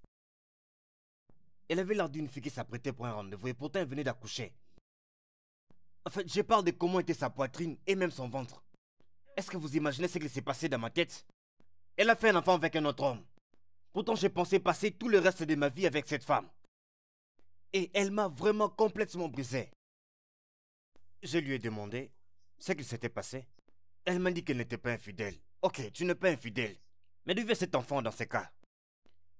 Elle avait l'air d'une fille qui s'apprêtait pour un rendez-vous et pourtant elle venait d'accoucher. En fait, je parle de comment était sa poitrine et même son ventre. Est-ce que vous imaginez ce qui s'est passé dans ma tête? Elle a fait un enfant avec un autre homme. Pourtant, j'ai pensé passer tout le reste de ma vie avec cette femme. Et elle m'a vraiment complètement brisé. Je lui ai demandé ce qui s'était passé. Elle m'a dit qu'elle n'était pas infidèle. Ok, tu n'es pas infidèle. Mais d'où vient cet enfant dans ces cas?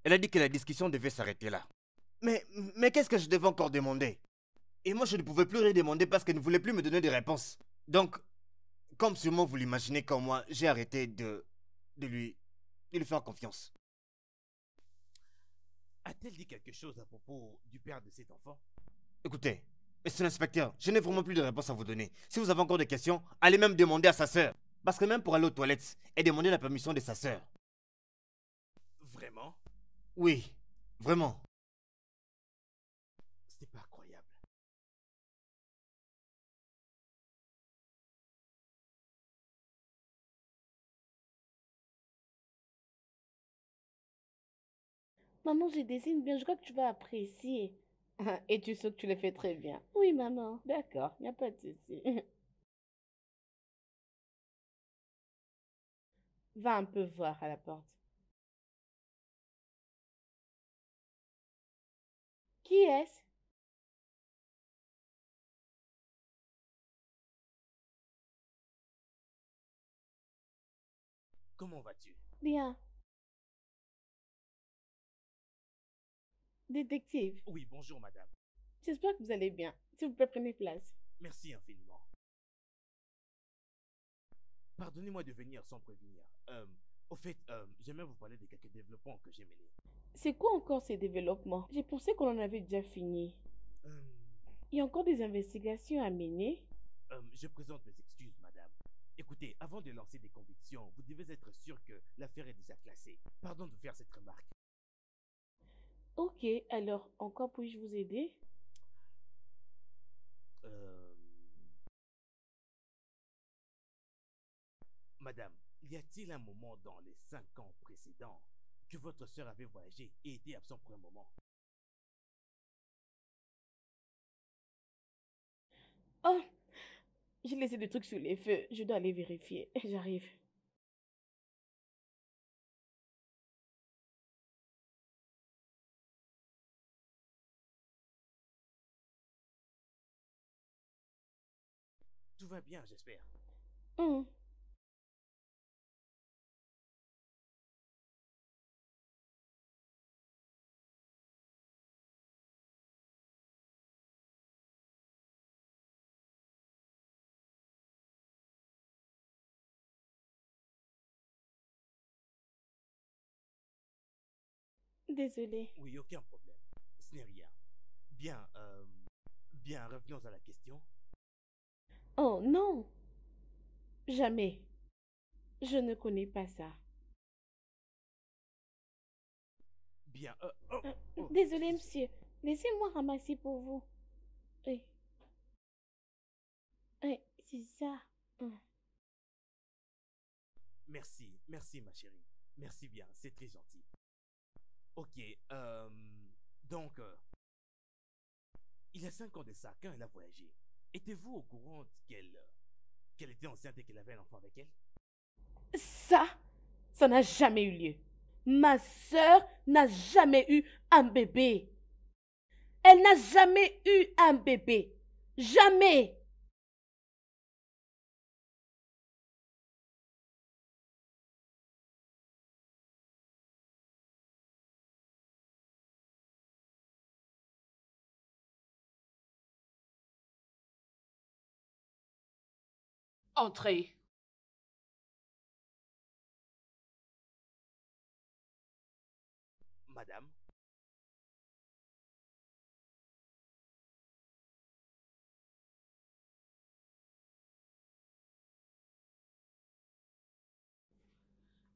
Elle a dit que la discussion devait s'arrêter là. Mais qu'est-ce que je devais encore demander? Et moi, je ne pouvais plus rien demander parce qu'elle ne voulait plus me donner des réponses. Donc, comme sûrement vous l'imaginez comme moi, j'ai arrêté de lui faire confiance. A-t-elle dit quelque chose à propos du père de cet enfant? Écoutez, monsieur l'inspecteur, je n'ai vraiment plus de réponse à vous donner. Si vous avez encore des questions, allez même demander à sa sœur. Parce que même pour aller aux toilettes, elle demandait la permission de sa sœur. Vraiment? Oui, vraiment. C'est pas croyable. Maman, je dessine bien, je crois que tu vas apprécier. Et tu sais que tu le fais très bien. Oui, maman. D'accord, il n'y a pas de souci. Va un peu voir à la porte. Qui est-ce? Comment vas-tu? Bien. Détective, Oui, bonjour madame. j'espère que vous allez bien. S'il vous plaît, prenez place. Merci infiniment. Pardonnez-moi de venir sans prévenir. Au fait, j'aimerais vous parler de quelques développements que j'ai menés. C'est quoi encore ces développements? J'ai pensé qu'on en avait déjà fini. Euh, Il y a encore des investigations à mener. je présente mes excuses, madame. Écoutez, avant de lancer des convictions, vous devez être sûr que l'affaire est déjà classée. Pardon de vous faire cette remarque. Ok, alors, encore puis-je vous aider? Euh, Madame, y a-t-il un moment dans les 5 ans précédents que votre sœur avait voyagé et été absent pour un moment? Oh, j'ai laissé des trucs sur les feux. Je dois aller vérifier. J'arrive. Tout va bien, j'espère. Hmm. Désolée. Oui, aucun problème. Ce n'est rien. Bien, bien, revenons à la question. Oh non, jamais. Je ne connais pas ça. Bien, oh, Désolé, excusez. monsieur. Laissez-moi ramasser pour vous. Oui, oui, c'est ça. Hmm. Merci, merci ma chérie. Merci bien, c'est très gentil. Ok, donc, il y a 5 ans de ça, quand elle a voyagé, étiez-vous au courant qu'elle était enceinte et qu'elle avait un enfant avec elle? Ça n'a jamais eu lieu. Ma sœur n'a jamais eu un bébé. Elle n'a jamais eu un bébé. Jamais. Entrez. Madame,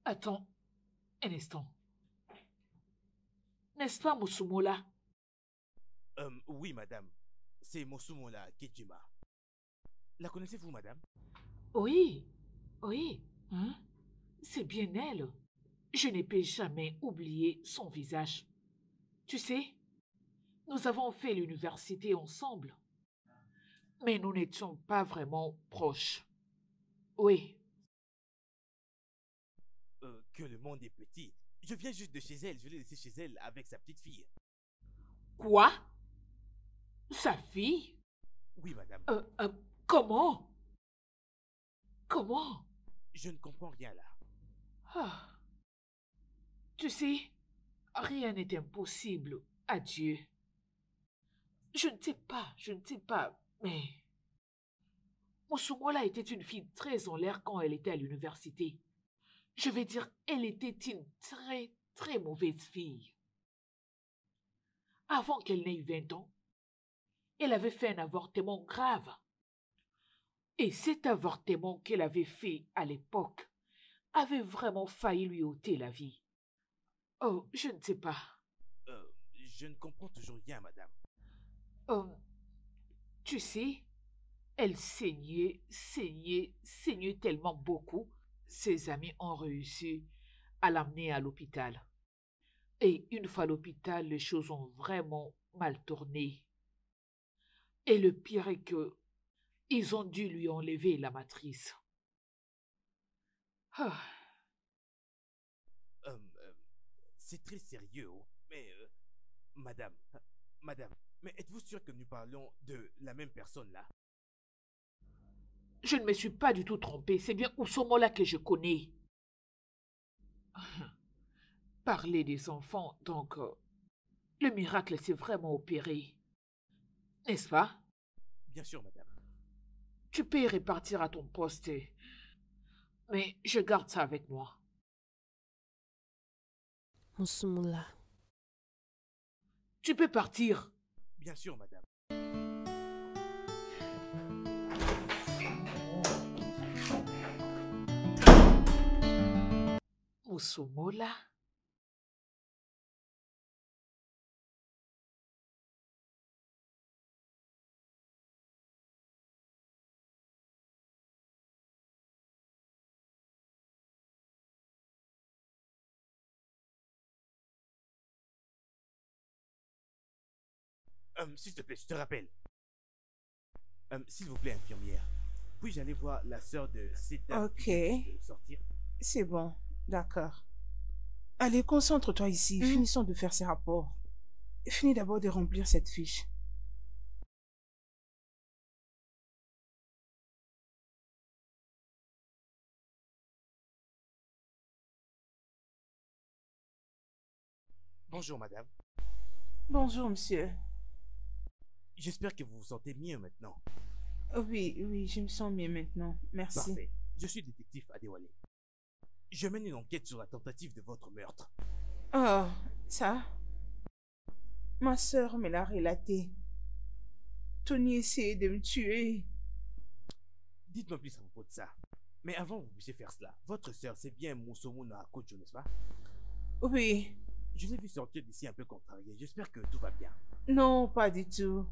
Attends un instant. N'est-ce pas Musumola? oui madame, c'est Mosumola Kejima. La connaissez-vous madame? Oui, oui. Hein? C'est bien elle. Je ne peux jamais oublier son visage. Tu sais, nous avons fait l'université ensemble. Mais nous n'étions pas vraiment proches. Oui. Que le monde est petit. Je viens juste de chez elle. Je l'ai laissé chez elle avec sa petite fille. Quoi? Sa fille? Oui, madame. Comment? Comment? Je ne comprends rien là. Ah. Tu sais, rien n'est impossible à Dieu. Je ne sais pas, mais... Mosumola était une fille très en l'air quand elle était à l'université. Je vais dire, elle était une très, très mauvaise fille. Avant qu'elle n'ait eu 20 ans, elle avait fait un avortement grave. Et cet avortement qu'elle avait fait à l'époque avait vraiment failli lui ôter la vie. Oh, je ne sais pas. Je ne comprends toujours rien, madame. Tu sais, elle saignait tellement beaucoup. Ses amis ont réussi à l'amener à l'hôpital. Et une fois à l'hôpital, les choses ont vraiment mal tourné. Et le pire est que ils ont dû lui enlever la matrice. Ah. C'est très sérieux, mais madame, mais êtes-vous sûr que nous parlons de la même personne là? Je ne me suis pas du tout trompée, c'est bien Usomola que je connais. Parler des enfants, donc le miracle s'est vraiment opéré. N'est-ce pas? Bien sûr, madame. Tu peux y repartir à ton poste, mais je garde ça avec moi. Moussoumula. Tu peux partir. Bien sûr, madame. Moussoumula. S'il te plaît, je te rappelle. S'il vous plaît, infirmière. Puis-je aller voir la sœur de cette dame Ok. qui vient de sortir? C'est bon, d'accord. Allez, concentre-toi ici. Finissons de faire ces rapports. Finis d'abord de remplir cette fiche. Bonjour, madame. Bonjour, monsieur. J'espère que vous vous sentez mieux maintenant. Oui, je me sens mieux maintenant. Merci. Parfait. Je suis détective Adewale. Je mène une enquête sur la tentative de votre meurtre. Oh, ça? Ma sœur me l'a relaté. Tony essayait de me tuer. Dites-moi plus à propos de ça. Mais avant que vous puissiez faire cela, votre sœur, c'est bien Musomuna Kojo, n'est-ce pas? Oui. Je l'ai vu sortir d'ici un peu contrarié. J'espère que tout va bien. Non, pas du tout.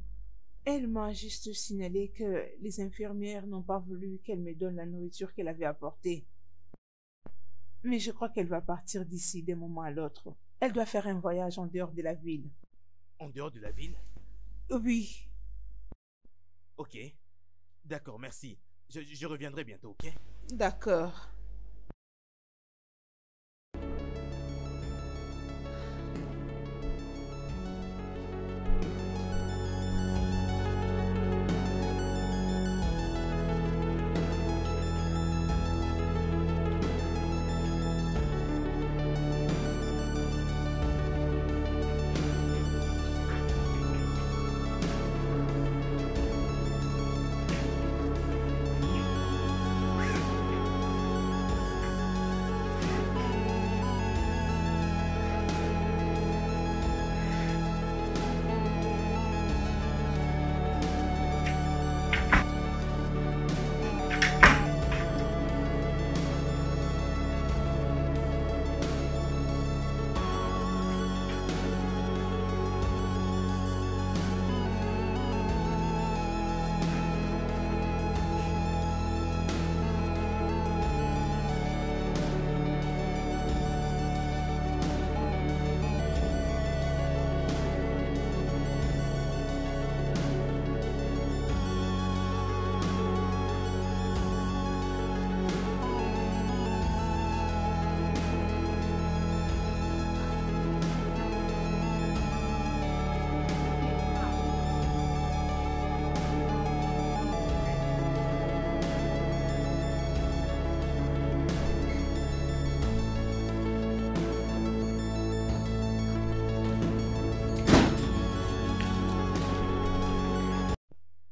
Elle m'a juste signalé que les infirmières n'ont pas voulu qu'elle me donne la nourriture qu'elle avait apportée. Mais je crois qu'elle va partir d'ici d'un moment à l'autre. Elle doit faire un voyage en dehors de la ville. En dehors de la ville? Oui. Ok. D'accord, merci. Je reviendrai bientôt, ok? D'accord.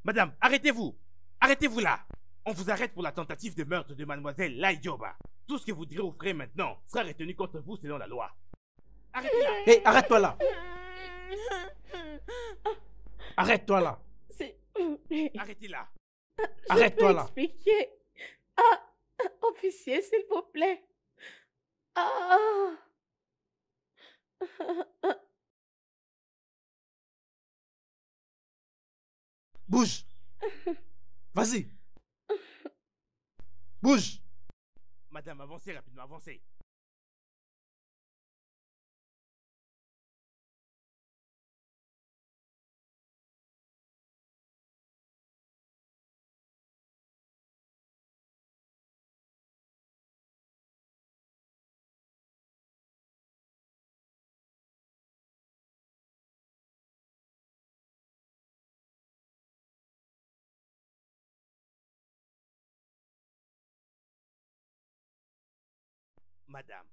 Madame, arrêtez-vous. Arrêtez-vous là. On vous arrête pour la tentative de meurtre de mademoiselle Laïdioba. Tout ce que vous direz au frère maintenant sera retenu contre vous selon la loi. Arrêtez là. Hé, arrête-toi là. Arrête-toi là. S'il vous plaît. Arrêtez là. Arrête-toi là. Expliquez. Ah, officier, s'il vous plaît. Ah. Bouge. Vas-y. Bouge. Madame, avancez rapidement, avancez. Madame.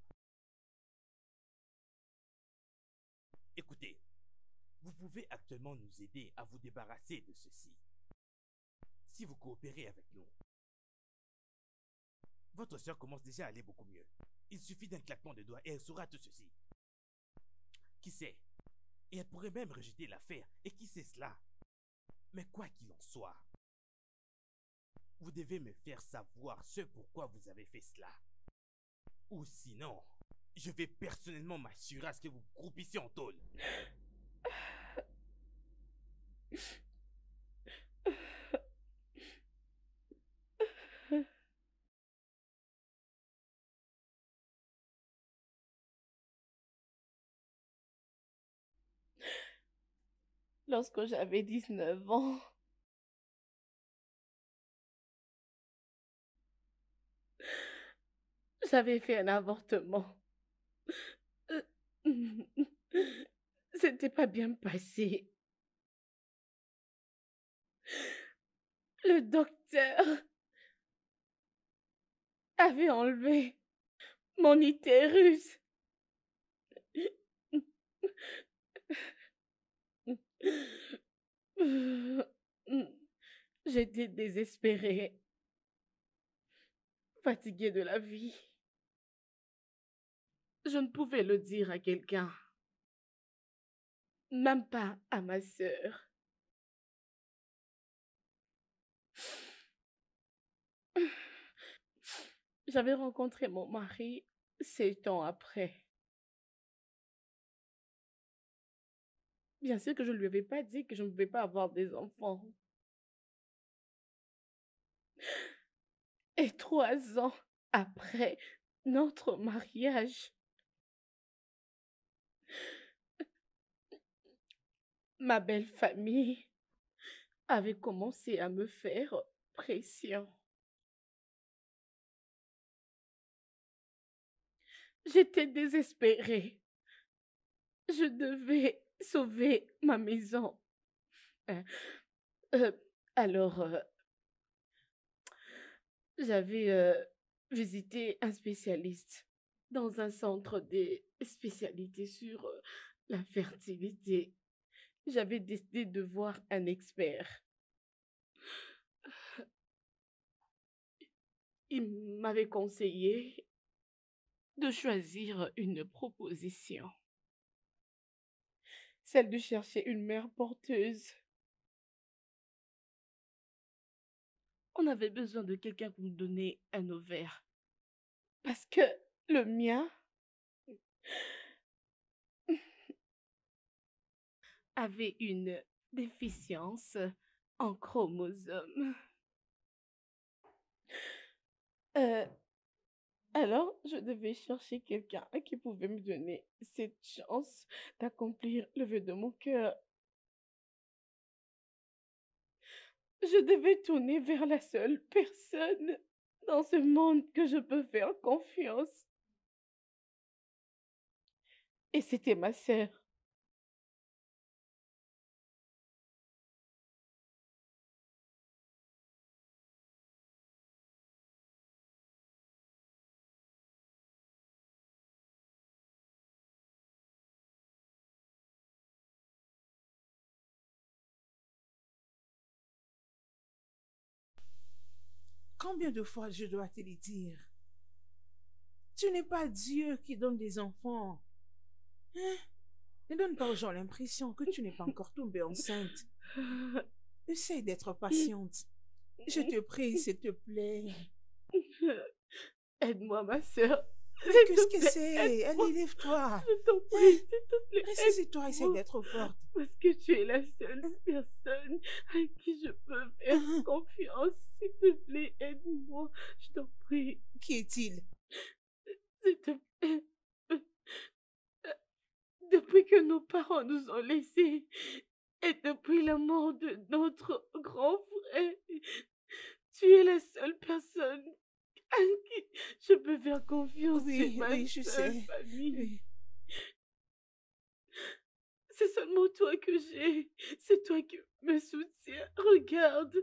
Écoutez, vous pouvez actuellement nous aider à vous débarrasser de ceci. Si vous coopérez avec nous. Votre sœur commence déjà à aller beaucoup mieux. Il suffit d'un claquement de doigts et elle saura tout ceci. Qui sait? Et elle pourrait même rejeter l'affaire. Et qui sait cela? Mais quoi qu'il en soit, vous devez me faire savoir ce pourquoi vous avez fait cela. Ou sinon, je vais personnellement m'assurer à ce que vous croupissiez en tôle. Lorsque j'avais 19 ans, j'avais fait un avortement. C'était pas bien passé. Le docteur avait enlevé mon utérus. J'étais désespérée, fatiguée de la vie. Je ne pouvais le dire à quelqu'un, même pas à ma sœur. J'avais rencontré mon mari 7 ans après. Bien sûr que je ne lui avais pas dit que je ne pouvais pas avoir des enfants. Et 3 ans après notre mariage, ma belle famille avait commencé à me faire pression. J'étais désespérée. Je devais sauver ma maison. Euh, euh, alors, j'avais visité un spécialiste dans un centre des spécialités sur la fertilité. J'avais décidé de voir un expert. Il m'avait conseillé de choisir une proposition. Celle de chercher une mère porteuse. On avait besoin de quelqu'un pour nous donner un ovaire. Parce que le mien avait une déficience en chromosomes. Alors, je devais chercher quelqu'un qui pouvait me donner cette chance d'accomplir le vœu de mon cœur. Je devais tourner vers la seule personne dans ce monde que je peux faire confiance. Et c'était ma sœur. Combien de fois je dois te le dire? Tu n'es pas Dieu qui donne des enfants. Hein? Ne donne pas aux gens l'impression que tu n'es pas encore tombée enceinte. Essaye d'être patiente. Je te prie, s'il te plaît. Aide-moi, ma sœur. Qu'est-ce que c'est? Allez, lève-toi. Je t'en prie, s'il te plaît. Ressaisis-toi, essaye d'être forte. Parce que tu es la seule personne à qui je peux faire confiance. S'il te plaît, aide-moi. Je t'en prie. Qui est-il? S'il te plaît. Depuis que nos parents nous ont laissés et depuis la mort de notre grand frère, tu es la seule personne à qui je peux faire confiance. Oui, C'est ma oui, je seule sais. famille. Oui. C'est seulement toi que j'ai. C'est toi qui me soutiens. Regarde,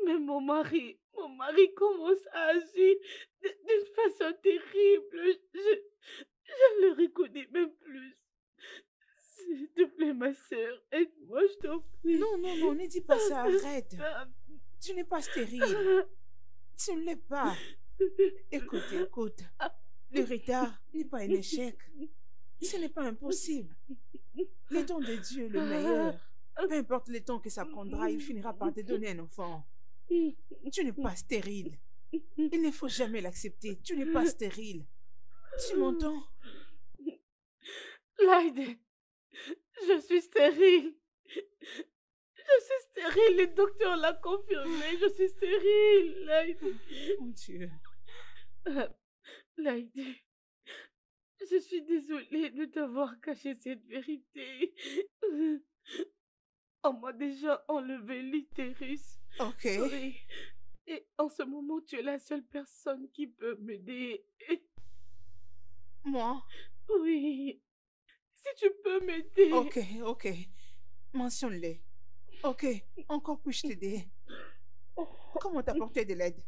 même mon mari commence à agir d'une façon terrible. Je ne le reconnais même plus. S'il te plaît, ma sœur, aide-moi, je t'en prie. Non, non, non, ne dis pas ça, arrête. Tu n'es pas stérile. Tu ne l'es pas. Écoute, écoute. Le retard n'est pas un échec. Ce n'est pas impossible. Le don de Dieu est le meilleur. Peu importe le temps que ça prendra, il finira par te donner un enfant. Tu n'es pas stérile. Il ne faut jamais l'accepter. Tu n'es pas stérile. Tu m'entends? Laide, je suis stérile. Je suis stérile. Le docteur l'a confirmé. Je suis stérile, Laide. Mon Dieu. Laide, je suis désolée de t'avoir caché cette vérité. On m'a déjà enlevé l'utérus. Ok. Oui. Et en ce moment, tu es la seule personne qui peut m'aider. Moi? Oui. Si tu peux m'aider. Ok, ok. Mentionne-les. Ok, encore puis-je t'aider? Comment t'apporter de l'aide?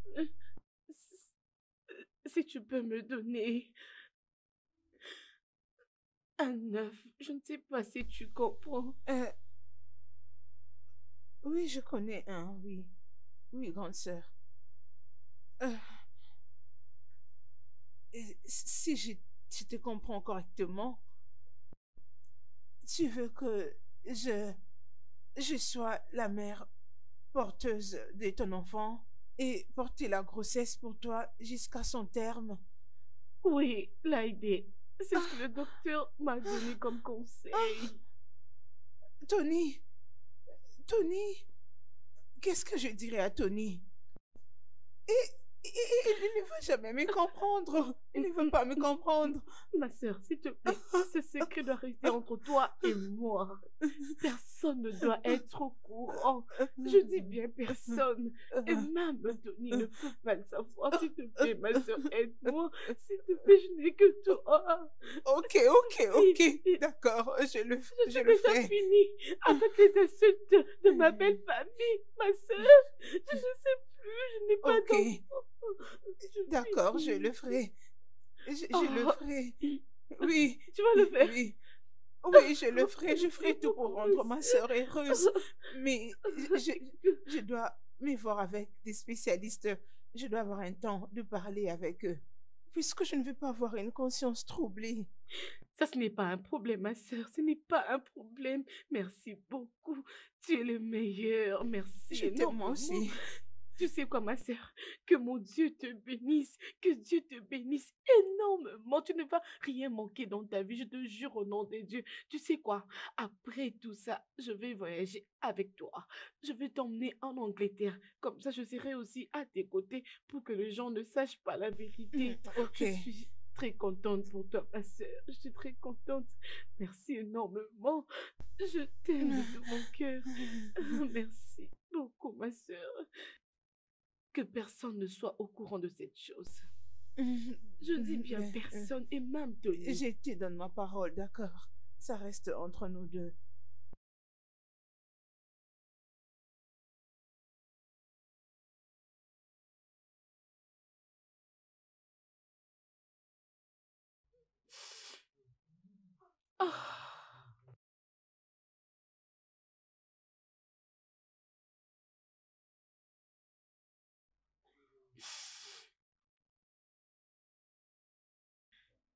Si tu peux me donner un œuf, je ne sais pas si tu comprends. Oui, je connais un, oui. Oui, grande sœur. Si je te comprends correctement, tu veux que je sois la mère porteuse de ton enfant et porter la grossesse pour toi jusqu'à son terme? Oui, Laide. C'est ce que le docteur m'a donné comme conseil. Tony, qu'est-ce que je dirais à Tony? Il ne va jamais me comprendre. Il ne veut pas me comprendre. Ma sœur, s'il te plaît, ce secret doit rester entre toi et moi. Personne ne doit être au courant. Je dis bien personne. Et même Tony ne peut pas le savoir. S'il te plaît, ma sœur, aide-moi. S'il te plaît, je n'ai que toi. Ok. D'accord, je le Je suis déjà ferai. finie avec les insultes de ma belle famille, ma sœur. Je ne sais plus, je n'ai pas Ok. d'enfant. D'accord, je le ferai. Je le ferai. Oui. Tu vas le faire? Oui. Oui, je le ferai. Je ferai tout pour rendre ma sœur heureuse. Mais je dois me voir avec des spécialistes. Je dois avoir un temps de parler avec eux. Puisque je ne veux pas avoir une conscience troublée. Ça, ce n'est pas un problème, ma sœur. Ce n'est pas un problème. Merci beaucoup. Tu es le meilleur. Merci. Je t'aime moi aussi. Tu sais quoi, ma sœur? Que mon Dieu te bénisse. Que Dieu te bénisse énormément. Tu ne vas rien manquer dans ta vie. Je te jure au nom de Dieu. Tu sais quoi? Après tout ça, je vais voyager avec toi. Je vais t'emmener en Angleterre. Comme ça, je serai aussi à tes côtés pour que les gens ne sachent pas la vérité. Ok. Je suis très contente pour toi, ma sœur. Je suis très contente. Merci énormément. Je t'aime de tout mon cœur. Merci beaucoup, ma sœur. Que personne ne soit au courant de cette chose. Je dis bien personne, et même Tony. Je te donne ma parole, d'accord? Ça reste entre nous deux.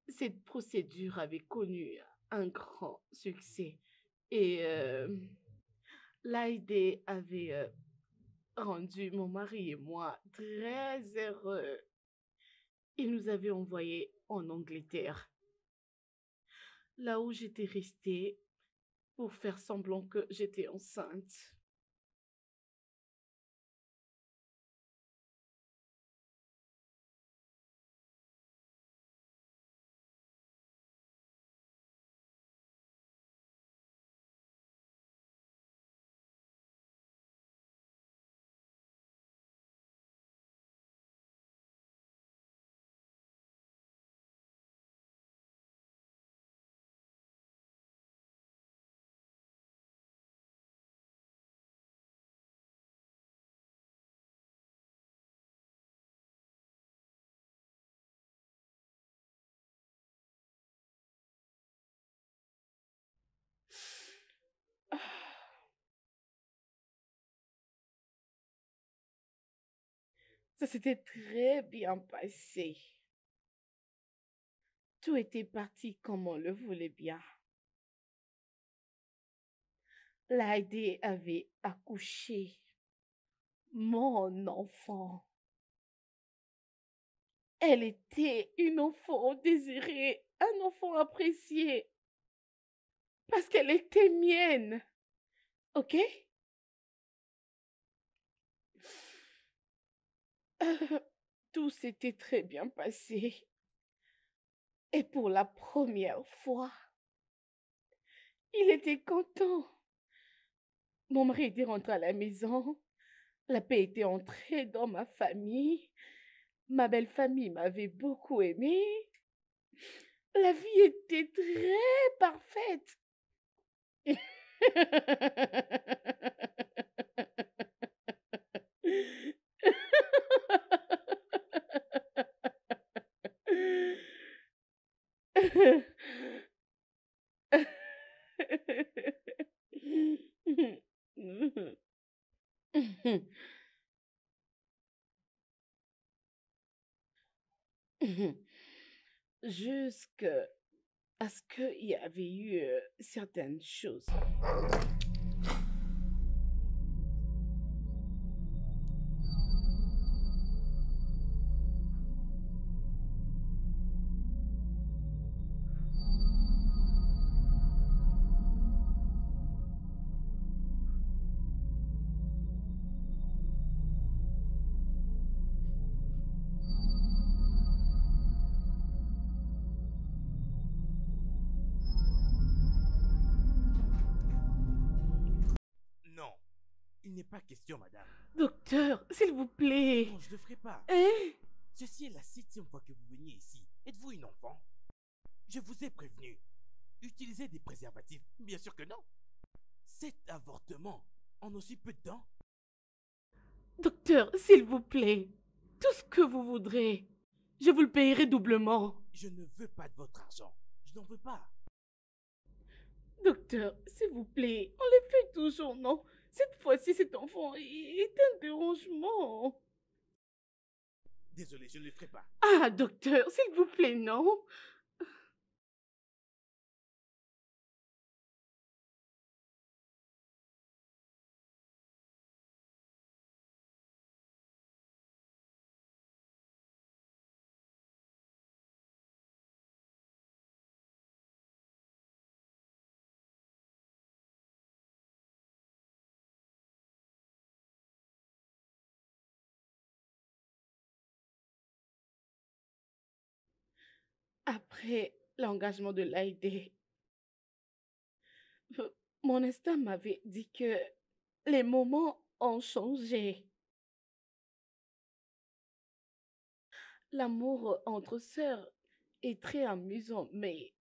cette procédure avait connu un grand succès et l'AID avait rendu mon mari et moi très heureux. Il nous avait envoyés en Angleterre, là où j'étais restée pour faire semblant que j'étais enceinte. Ça s'était très bien passé. Tout était parti comme on le voulait bien. L'AID avait accouché mon enfant. Elle était une enfant désirée, un enfant apprécié, parce qu'elle était mienne. Ok? Tout s'était très bien passé. Et pour la première fois, il était content. Mon mari était rentré à la maison. La paix était entrée dans ma famille. Ma belle famille m'avait beaucoup aimée. La vie était très parfaite. Jusqu'à ce qu'il y avait eu certaines choses. Non, il n'est pas question, madame. Docteur, s'il vous plaît. Non, je ne le ferai pas. Hein? Ceci est la 7e fois que vous veniez ici. Êtes-vous une enfant? Je vous ai prévenu. Utilisez des préservatifs. Bien sûr que non. Cet avortement en aussi peu de temps. Docteur, s'il vous plaît. Tout ce que vous voudrez. Je vous le payerai doublement. Je ne veux pas de votre argent. Je n'en veux pas. Docteur, s'il vous plaît, on les fait toujours, non? Cette fois-ci, cet enfant est un dérangement. Désolé, je ne le ferai pas. Ah, docteur, s'il vous plaît, non? Après l'engagement de l'AID, mon instinct m'avait dit que les moments ont changé. L'amour entre sœurs est très amusant, mais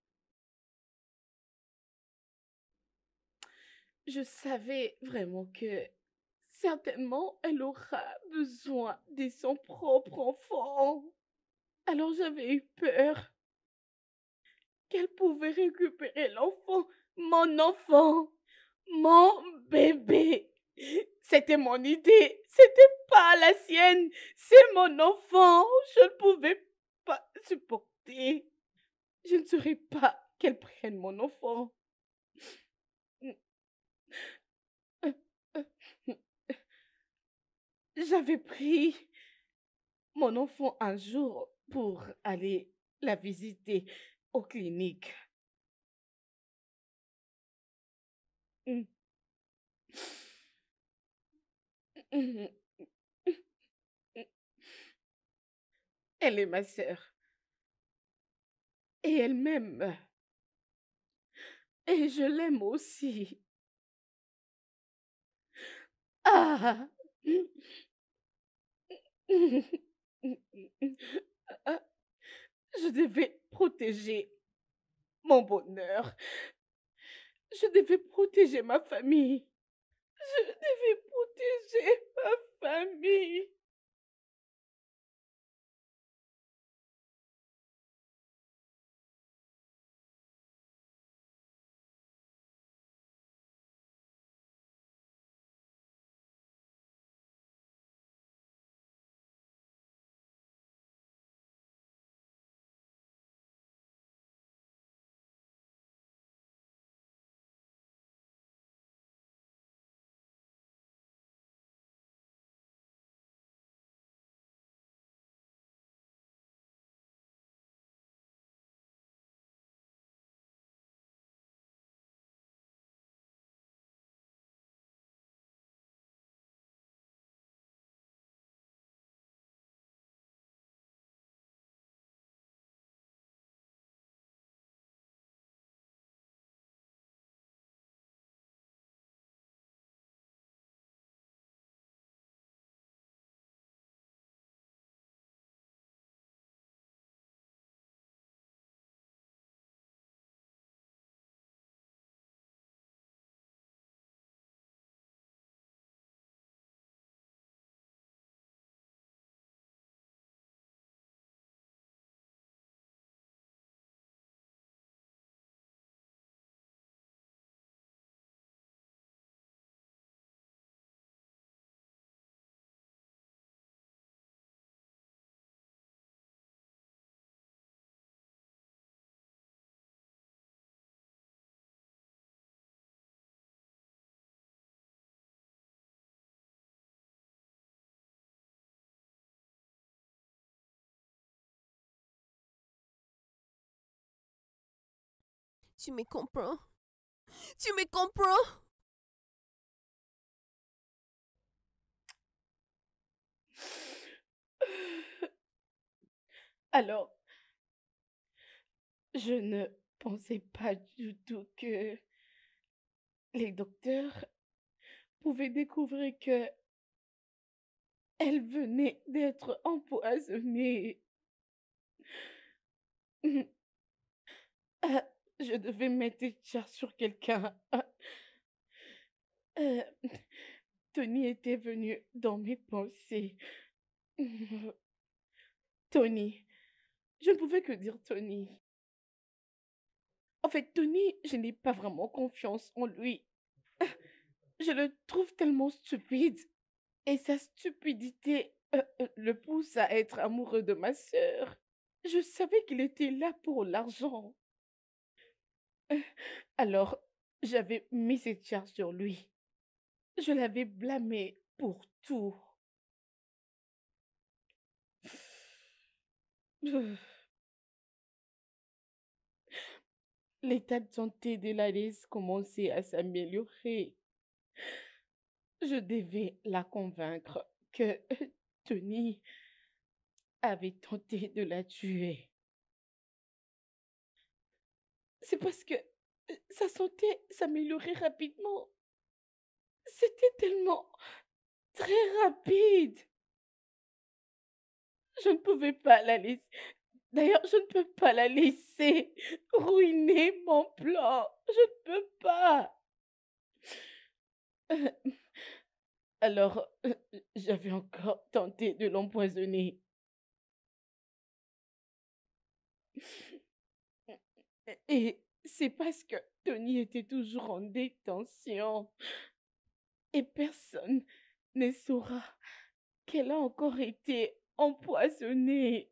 je savais vraiment que certainement elle aura besoin de son propre enfant. Alors j'avais eu peur qu'elle pouvait récupérer l'enfant, mon bébé. C'était mon idée, c'était pas la sienne, c'est mon enfant. Je ne pouvais pas supporter. Je ne saurais pas qu'elle prenne mon enfant. J'avais pris mon enfant un jour pour aller la visiter aux cliniques. Mm. Mhm. Elle est ma sœur et elle m'aime et je l'aime aussi. Ah! Ah, je devais protéger mon bonheur. Je devais protéger ma famille. Je devais protéger ma famille. Tu me comprends? Tu me comprends? Alors, je ne pensais pas du tout que les docteurs pouvaient découvrir que elle venait d'être empoisonnée. Ah, je devais mettre des charges sur quelqu'un. Euh, Tony était venu dans mes pensées. Tony. Je ne pouvais que dire Tony. En fait, Tony, je n'ai pas vraiment confiance en lui. Je le trouve tellement stupide. Et sa stupidité le pousse à être amoureux de ma sœur. Je savais qu'il était là pour l'argent. Alors, j'avais mis cette charge sur lui. Je l'avais blâmé pour tout. L'état de santé de Laïs commençait à s'améliorer. Je devais la convaincre que Tony avait tenté de la tuer. C'est parce que sa santé s'améliorait rapidement. C'était tellement très rapide. Je ne pouvais pas la laisser. D'ailleurs, je ne peux pas la laisser ruiner mon plan. Je ne peux pas. Alors, j'avais encore tenté de l'empoisonner. Et c'est parce que Tony était toujours en détention. Et personne ne saura qu'elle a encore été empoisonnée.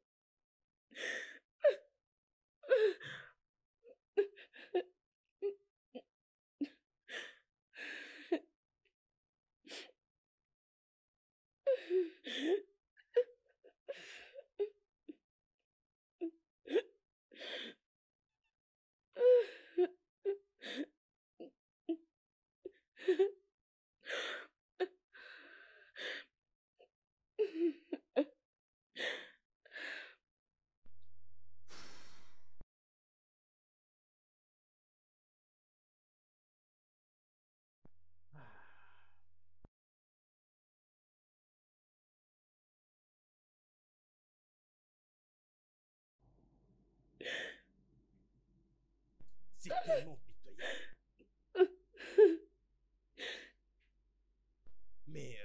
C'est tellement pitoyable. Mais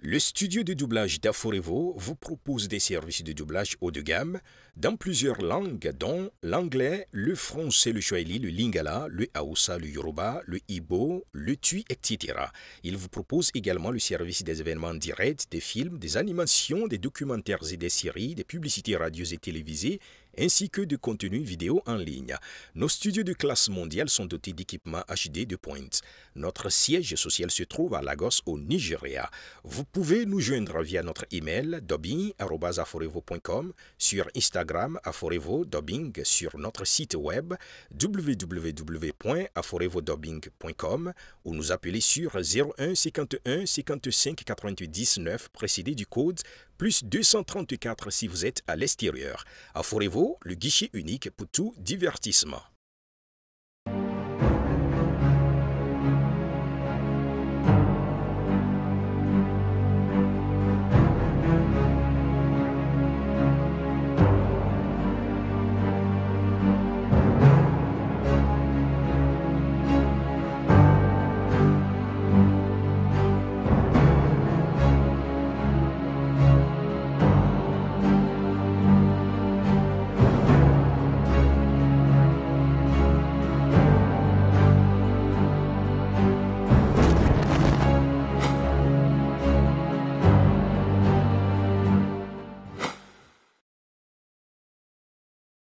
Le studio de doublage d'Aforevo vous propose des services de doublage haut de gamme dans plusieurs langues dont l'anglais, le français, le swahili, le lingala, le hausa, le yoruba, le igbo, le tui, etc. Il vous propose également le service des événements directs, des films, des animations, des documentaires et des séries, des publicités radio et télévisées, ainsi que de contenus vidéo en ligne. Nos studios de classe mondiale sont dotés d'équipements HD de pointe. Notre siège social se trouve à Lagos, au Nigeria. Vous pouvez nous joindre via notre email dubbing@aforevo.com, sur Instagram Aforevo Dubbing, sur notre site web www.aforevodubbing.com ou nous appeler sur 01 51 55 88 19 précédé du code plus 234 si vous êtes à l'extérieur. Aforevo, le guichet unique pour tout divertissement.